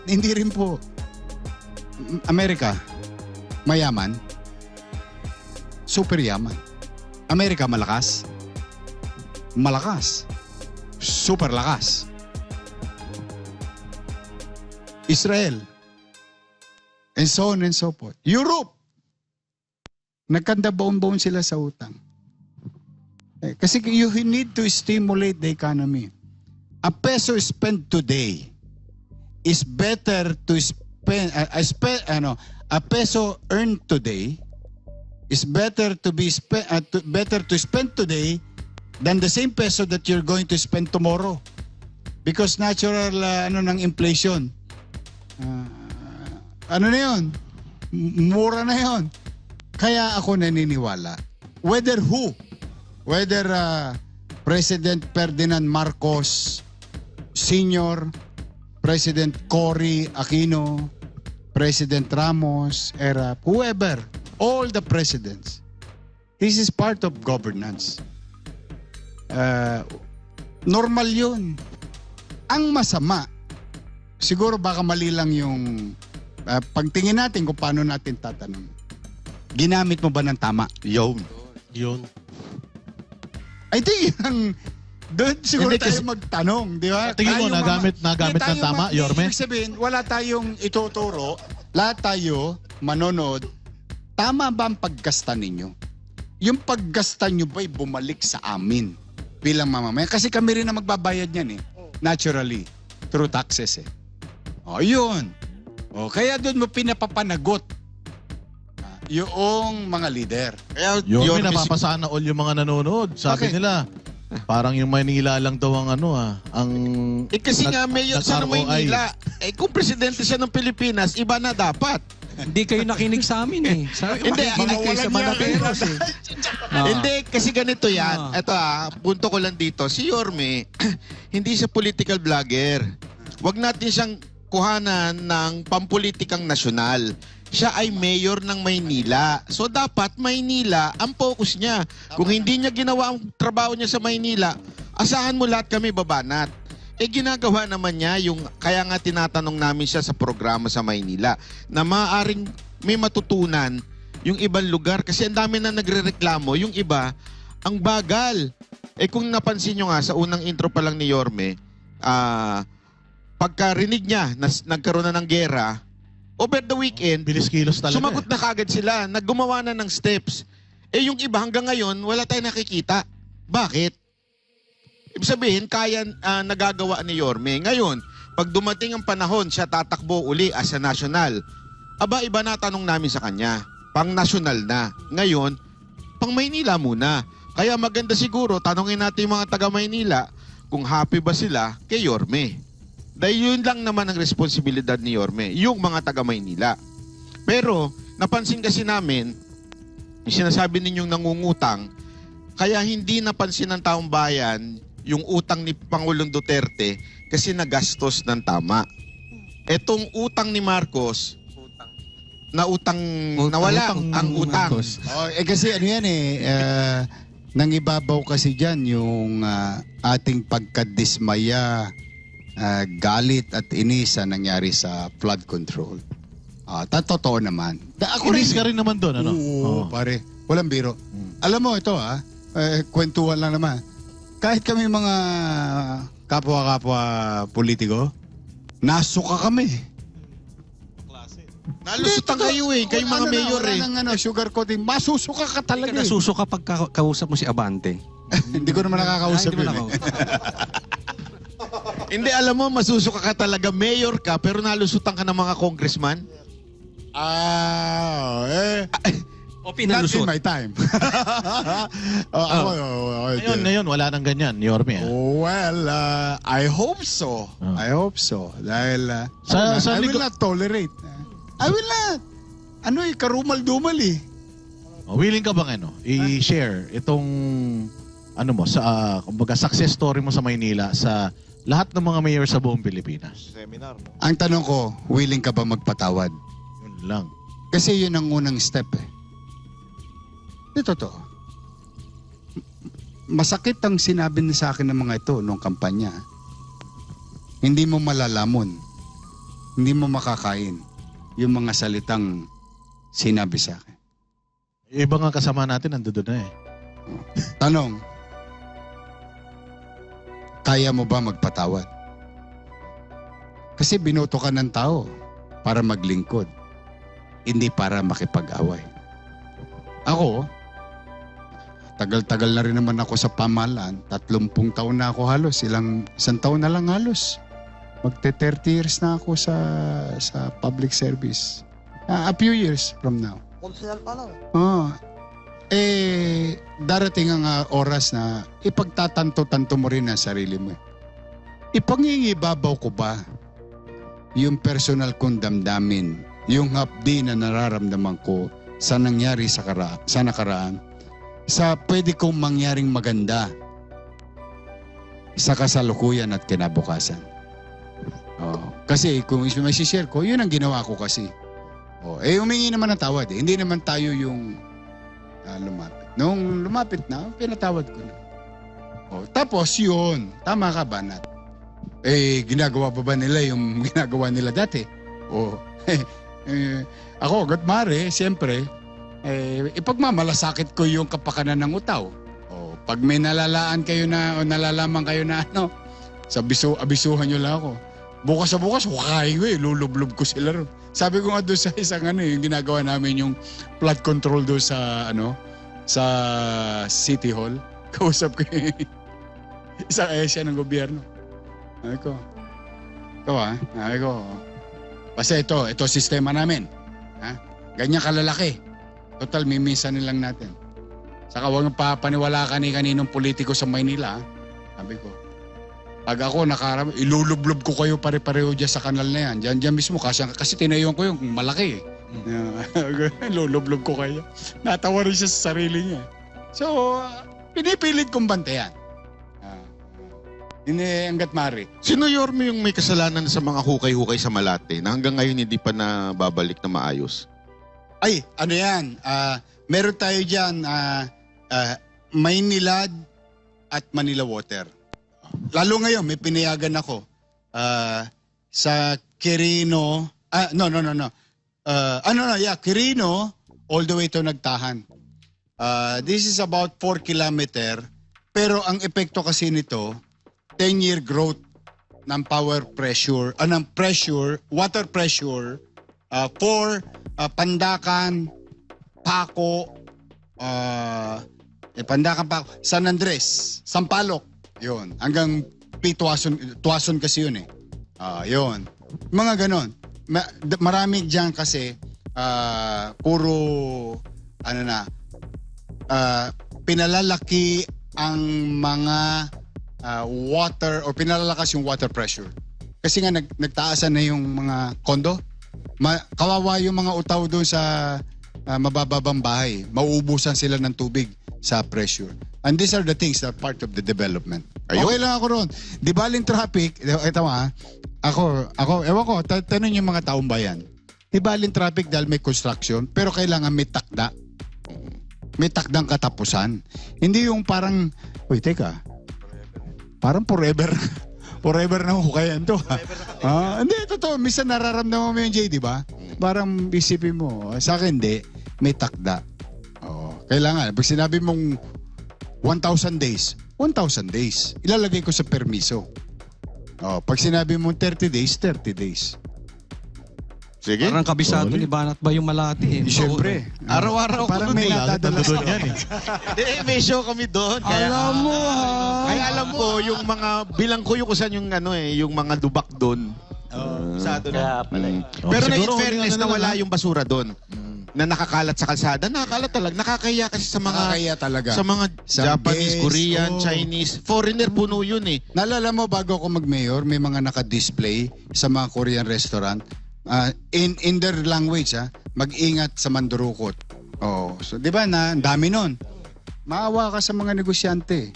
Hindi rin po. Amerika, mayaman. Super yaman. Amerika, malakas. Malakas. Super lakas. Israel. And so on and so forth. Europe. Nagkanda baon-baon sila sa utang. Kasi you need to stimulate the economy. A peso spent today is better to spend a peso earned today is better to be spent better to spend today than the same peso that you're going to spend tomorrow. Because natural ng inflation. Ano na 'yon? Mura na 'yon. Kaya ako naniniwala whether President Ferdinand Marcos Sr., President Cory Aquino, President Ramos, whoever, all the presidents. This is part of governance. Normal yun. Ang masama, siguro baka mali lang yung pagtingin natin kung paano natin tatanong. Ginamit mo ba ng tama? Yun. I think doon siguro Hindi, tayo kasi- magtanong, di ba? Tingin mo, Tayo nagamit Hindi ng tama, Yorme? Ibig sabihin, wala tayong ituturo, lahat tayo manonood, tama ba ang paggasta ninyo? Yung paggasta nyo ba'y bumalik sa amin bilang mamamayan? Kasi kami rin na magbabayad niyan naturally, through taxes yun. Kaya doon mo pinapapanagot yung mga leader. Kaya Yorme, napapasana all yung mga nanonood. Sabi Bakit? nila, parang yung Maynila lang daw ang ang kasi nga mayor siya ng nag-ROI. Maynila. Kung presidente siya ng Pilipinas, iba na dapat. Hindi kayo nakinig sa amin eh. Hindi, Makikinig kayo sa Banateros eh. Hindi, kasi ganito yan. Ah. Ito punto ko lang dito. Si Yorme, hindi siya political vlogger. Huwag natin siyang kuhanan ng pampolitikang nasyonal. Siya ay mayor ng Maynila. So dapat Maynila ang focus niya. Kung hindi niya ginawa ang trabaho niya sa Maynila, asahan mo lahat kami babanat. Ginagawa naman niya yung, kaya nga tinatanong namin siya sa programa sa Maynila na maaaring may matutunan yung ibang lugar kasi ang dami na nagrereklamo, yung iba ang bagal. Kung napansin nyo nga sa unang intro pa lang ni Yorme, pagkarinig niya na nagkaroon na ng gera, over the weekend, bilis kilos talaga. sumagot na kagad sila, naggumawa na ng steps. Yung iba hanggang ngayon, wala tayong nakikita. Bakit? Ibig sabihin, kaya nagagawa ni Yorme. Ngayon, pag dumating ang panahon, siya tatakbo uli as a national. Iba na tanong namin sa kanya. Pang national na. Ngayon, pang Maynila muna. Kaya maganda siguro, tanongin natin yung mga taga Maynila kung happy ba sila kay Yorme. Dahil yun lang naman ang responsibilidad ni Yorme, yung mga taga Maynila. Pero, napansin kasi namin, yung sinasabi ninyong nangungutang, kaya hindi napansin ng taong bayan yung utang ni Pangulong Duterte kasi nagastos ng tama. Etong utang ni Marcos, nawala ang utang. Kasi ano yan nangibabaw kasi dyan yung ating pagkadismaya, galit at inis sa nangyari sa flood control. Totoo naman. Ako Inis ka rin naman doon, ano? Oo, Oo. pare. Walang biro. Alam mo, ito kwentuhan lang naman. Kahit kami mga kapwa-kapwa politiko, nasuka kami. Nalusutan kayo eh. Kayo mga mayor eh. Wala nang sugar coating. Masusuka ka Hindi talaga ka eh. nasusuka pag kausap mo si Abante. Hindi ko naman nakakausap Hindi mo yun eh. Hindi, alam mo, masusuka ka talaga. Mayor ka, pero nalusutan ka ng mga congressman. O Not in pinalusot. my time. Ngayon, wala nang ganyan, Yorme. Well, I hope so. I hope so. Dahil I will not tolerate. I will not. Karumal-dumal eh. Willing ka bang i-share itong kumbaga success story mo sa Maynila sa lahat ng mga mayor sa buong Pilipinas? Ang tanong ko, willing ka ba magpatawad? Yun lang. Kasi yun ang unang step eh. Ito to. Masakit ang sinabi niya sa akin ng mga ito nung kampanya. Hindi mo malalamon. Hindi mo makakain yung mga salitang sinabi sa akin. Iba nga kasama natin, nandoon na eh. Tanong, kaya mo ba magpatawad? Kasi binoto ka ng tao para maglingkod, hindi para makipag-away. Ako, tagal-tagal na rin naman ako sa pamahalaan. 30 taon na ako halos. Isang taon na lang halos. Magte-30 years na ako sa public service. A few years from now. Konsyal pa lang. Darating ang oras na ipagtatanto-tanto mo rin ang sarili mo. Ipangingibabaw ko ba yung personal kong damdamin, yung hapdi na nararamdaman ko sa nangyari sa nakaraan, sa pwede kong mangyaring maganda sa kasalukuyan at kinabukasan. Kasi kung may share ko, yun ang ginawa ko kasi. Humingi naman ng tawad eh. Hindi naman tayo yung lumapit. Nung lumapit na, pinatawad ko na. Tapos yun, tama ka, Banat. Ginagawa pa ba nila yung ginagawa nila dati? Ako, Gatmare, siyempre, ipagmamalasakit ko yung kapakanan ng utaw. Pag may nalalaan kayo na, o nalalaman kayo na abisuhan nyo lang ako. Bukas sa bukas, wakain ko lulublob ko sila ron. Sabi ko nga doon sa isang yung ginagawa namin yung flood control doon sa sa City Hall. Kausap ko yung isang ahensya ng gobyerno. Sabi ko, sabi ko, basta ito sistema namin. Ganyan kalalaki. Total, mimisan nilang natin. Saka huwag papaniwala ka ni kaninong politiko sa Maynila. Sabi ko, pag ako ilulublob ko kayo pare-pareho dyan sa kanal na yan. Diyan mismo, kasi tinayon ko yung malaki eh. Ilulublob ko kayo. Natawa rin siya sa sarili niya. So, pinipilit kong bantayan. Hanggat mari. Sino, Yorme, yung may kasalanan sa mga hukay-hukay sa Malate na hanggang ngayon hindi pa nababalik na maayos? Ay, ano yan? Meron tayo dyan, Maynilad at Manila Water. Lalo ngayon, may pinayagan ako sa Quirino. Quirino all the way to Nagtahan. This is about 4 kilometer. Pero ang epekto kasi nito, 10-year growth ng water pressure for Pandakan, Paco, San Andres, Sampaloc. Yun. Hanggang Tuason kasi yun eh. Yun. Mga ganon. Marami dyan kasi puro pinalalaki ang mga water o pinalalakas yung water pressure. Kasi nga nagtaasan na yung mga kondo. Kawawa yung mga utaw doon sa mabababang bahay. Mauubusan sila ng tubig sa pressure. And these are the things that are part of the development. Okay lang ako ron. Di baling traffic, ito ako, ewan ko, tanong yung mga taong bayan. Di baling traffic dahil may construction, pero kailangan may takda. May takdang katapusan. Hindi yung parang, teka, parang forever. Forever na hukayan to. Hindi, totoo. Minsan nararamdaman mo yung Jay, di ba? parang isipin mo. Sa akin, hindi. May takda. Oo. Kailangan. Pag sinabi mong 1,000 days, 1,000 days. Ilalagay ko sa permiso. Oh, pag sinabi mong 30 days, 30 days. Sige. Parang kabisado Solid. ni Banat ba yung Malati? Siyempre. Araw-araw Parang ko may doon. nadadala Doon sa yan eh. May show kami doon. Kaya, Alam mo, ha? Kaya alam ko, yung mga, bilang ko yung kusan yung yung mga dubak doon. Sado na. Pero na in Siguro, fairness ano na lang, wala ha? yung basura doon. Na nakakalat sa kalsada. Nakakalat talaga. Nakakahiya kasi sa mga Nakakaya talaga. sa mga Sa Japanese, guest, Korean, oh. Chinese. Foreigner puno yun eh. Naalala mo bago ako mag-mayor, may mga naka-display sa mga Korean restaurant in their language, mag-ingat sa mandurukot. Oh, so 'di ba na ang dami nun. Maawa ka sa mga negosyante.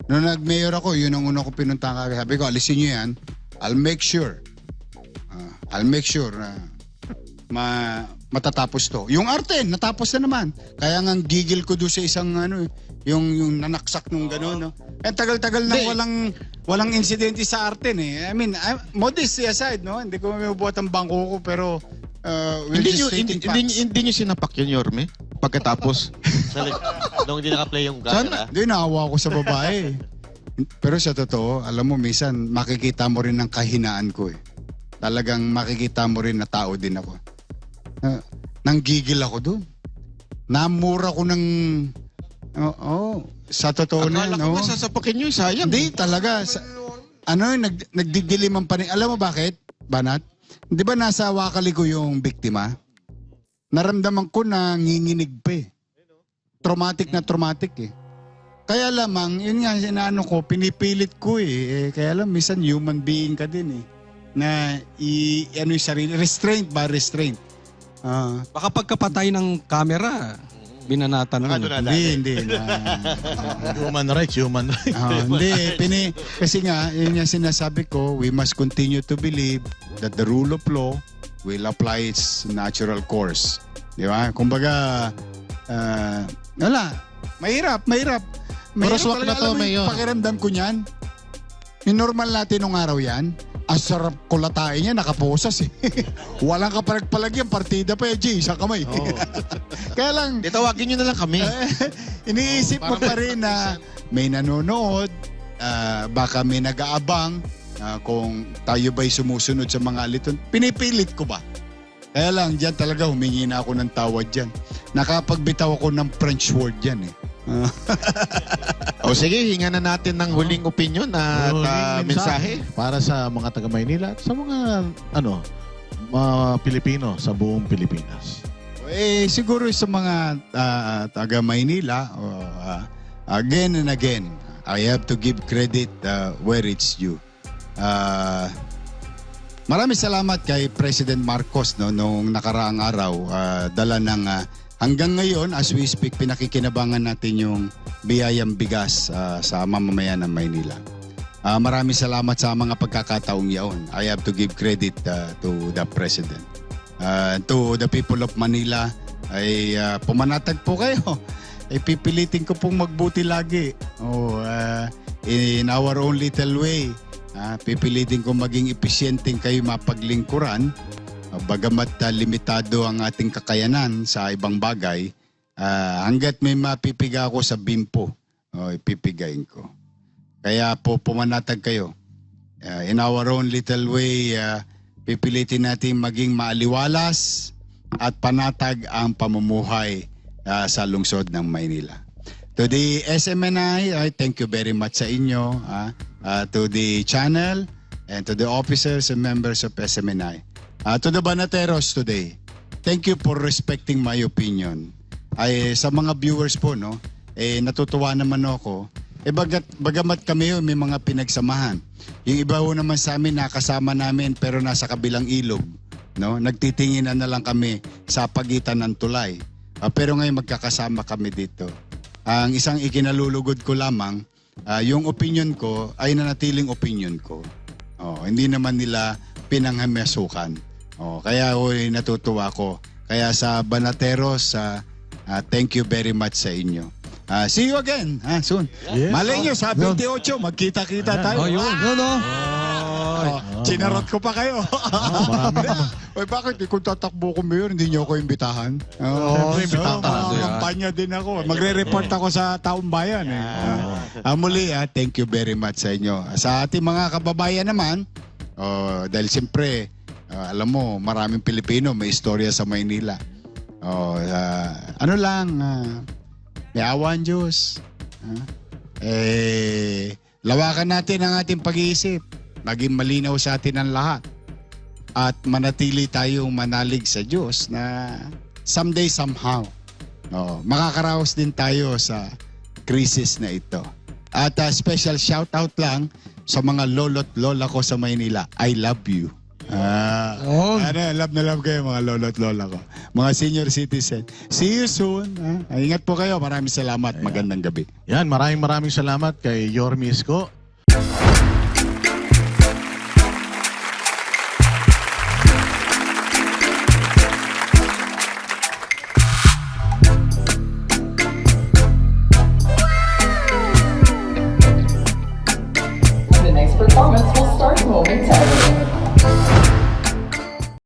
Noong nag-mayor ako, yun ang una ko pinuntahan kagad. Sabi ko, alisin niyo 'yan. I'll make sure na matatapos to. Yung arte, natapos na naman. Kaya nga ang gigil ko doon sa isang yung nanaksak nung gano'n, no? Tagal-tagal na walang insidente sa arte, eh. I mean, modesty aside, no? Hindi ko mabubuhat ang bangko ko, pero we're just stating facts. Hindi nyo sinapak yun, Yorme? Pagkatapos. Nung hindi naka-play yung Sana. Hindi, naawa ko sa babae. Pero sa totoo, alam mo, minsan makikita mo rin ang kahinaan ko, eh. Talagang makikita mo rin na tao din ako. Nanggigil ako doon. Namura ko ng... sa totoo na Akala yan. ko nga sasapakin nyo, sayang. Hindi, talaga. Nagdidilim ang panig. Alam mo bakit, Banat? Di ba nasa wakali ko yung biktima? Naramdaman ko na nginginig pa eh. Traumatic na traumatic eh. Kaya lamang, yun nga, inaano ko, pinipilit ko eh. Kaya lang, minsan human being ka din eh. Na ano yung sarili, restraint ba? Restraint. Baka pagkapatay ng camera, binanatan mo. Hindi. Human rights. Hindi. Kasi nga, yun yung sinasabi ko, we must continue to believe that the rule of law will apply its natural course. Di ba? Kumbaga, wala. Mahirap. Pero swak na to, Alam mo yung Mayor. pakiramdam ko niyan. Yung normal natin nung araw yan, ang sarap kulatain niya, nakaposas eh. Walang kapalag-palag yan, partida pa G, sa kamay. Kaya lang, Di tawagin nyo na lang kami. iniisip mo pa rin na may nanonood, baka may nag-aabang, kung tayo ba'y sumusunod sa mga aliton. Pinipilit ko ba? Kaya lang, dyan talaga humingi na ako ng tawad dyan. Nakapagbitaw ako ng French word dyan eh. O sige, hinga na natin ng huling opinion at mensahe. Para sa mga taga Maynila at sa mga mga Pilipino sa buong Pilipinas. Siguro sa mga taga Maynila, again and again, I have to give credit where it's due. Maraming salamat kay President Marcos noong nakaraang araw, dala ng hanggang ngayon as we speak, pinakikinabangan natin yung biyayang bigas sa mamamayan ng Maynila. Maraming salamat sa mga pagkakataong yaon. I have to give credit to the President. To the people of Manila, ay pumanatag po kayo. Ay pipilitin ko pong magbuti lagi. In our own little way, pipilitin ko maging epesyenteng kayo mapaglingkuran. Bagamat limitado ang ating kakayanan sa ibang bagay, hanggat may mapipiga ako sa bimpo, ipipigain ko. Kaya po pumanatag kayo. In our own little way, pipilitin natin maging maaliwalas at panatag ang pamumuhay sa lungsod ng Maynila. To the SMNI, I thank you very much sa inyo. To the channel and to the officers and members of SMNI. To the Banateros today, thank you for respecting my opinion. Sa mga viewers po, natutuwa naman ako. Bagamat kami may mga pinagsamahan. Yung iba ho naman sa amin, nakasama namin pero nasa kabilang ilog. Nagtitinginan na lang kami sa pagitan ng tulay. Pero ngayon magkakasama kami dito. Ang isang ikinalulugod ko lamang, yung opinion ko ay nanatiling opinion ko. Hindi naman nila pinanghamasukan. Kaya natutuwa ko. Kaya sa Banateros, thank you very much sa inyo. See you again soon. Yes. Malay nyo, sa 28, magkita-kita tayo. Oh, yun. No. Sinarot ko pa kayo. Marami naman. Oy, bakit? Kung tatakbo ko mayor, hindi niyo ako imbitahan. Siyempre, imbitahan ka. Kampanya din ako. Magre-report ako sa taong bayan. Muli, thank you very much sa inyo. Sa ating mga kababayan naman, dahil siyempre, alam mo, maraming Pilipino may istorya sa Maynila. Ano lang, may awa ang Diyos. Lawakan natin ang ating pag-iisip. Maging malinaw sa atin ang lahat. At manatili tayong manalig sa Diyos na someday, somehow, makakaraos din tayo sa krisis na ito. At special shout out lang sa mga lolo't lola ko sa Maynila. I love you. Love na love kayo mga lolo't lola ko. Mga senior citizen. See you soon. Ingat po kayo. Maraming salamat. Magandang gabi. Yan, maraming salamat kay Yorme Isko.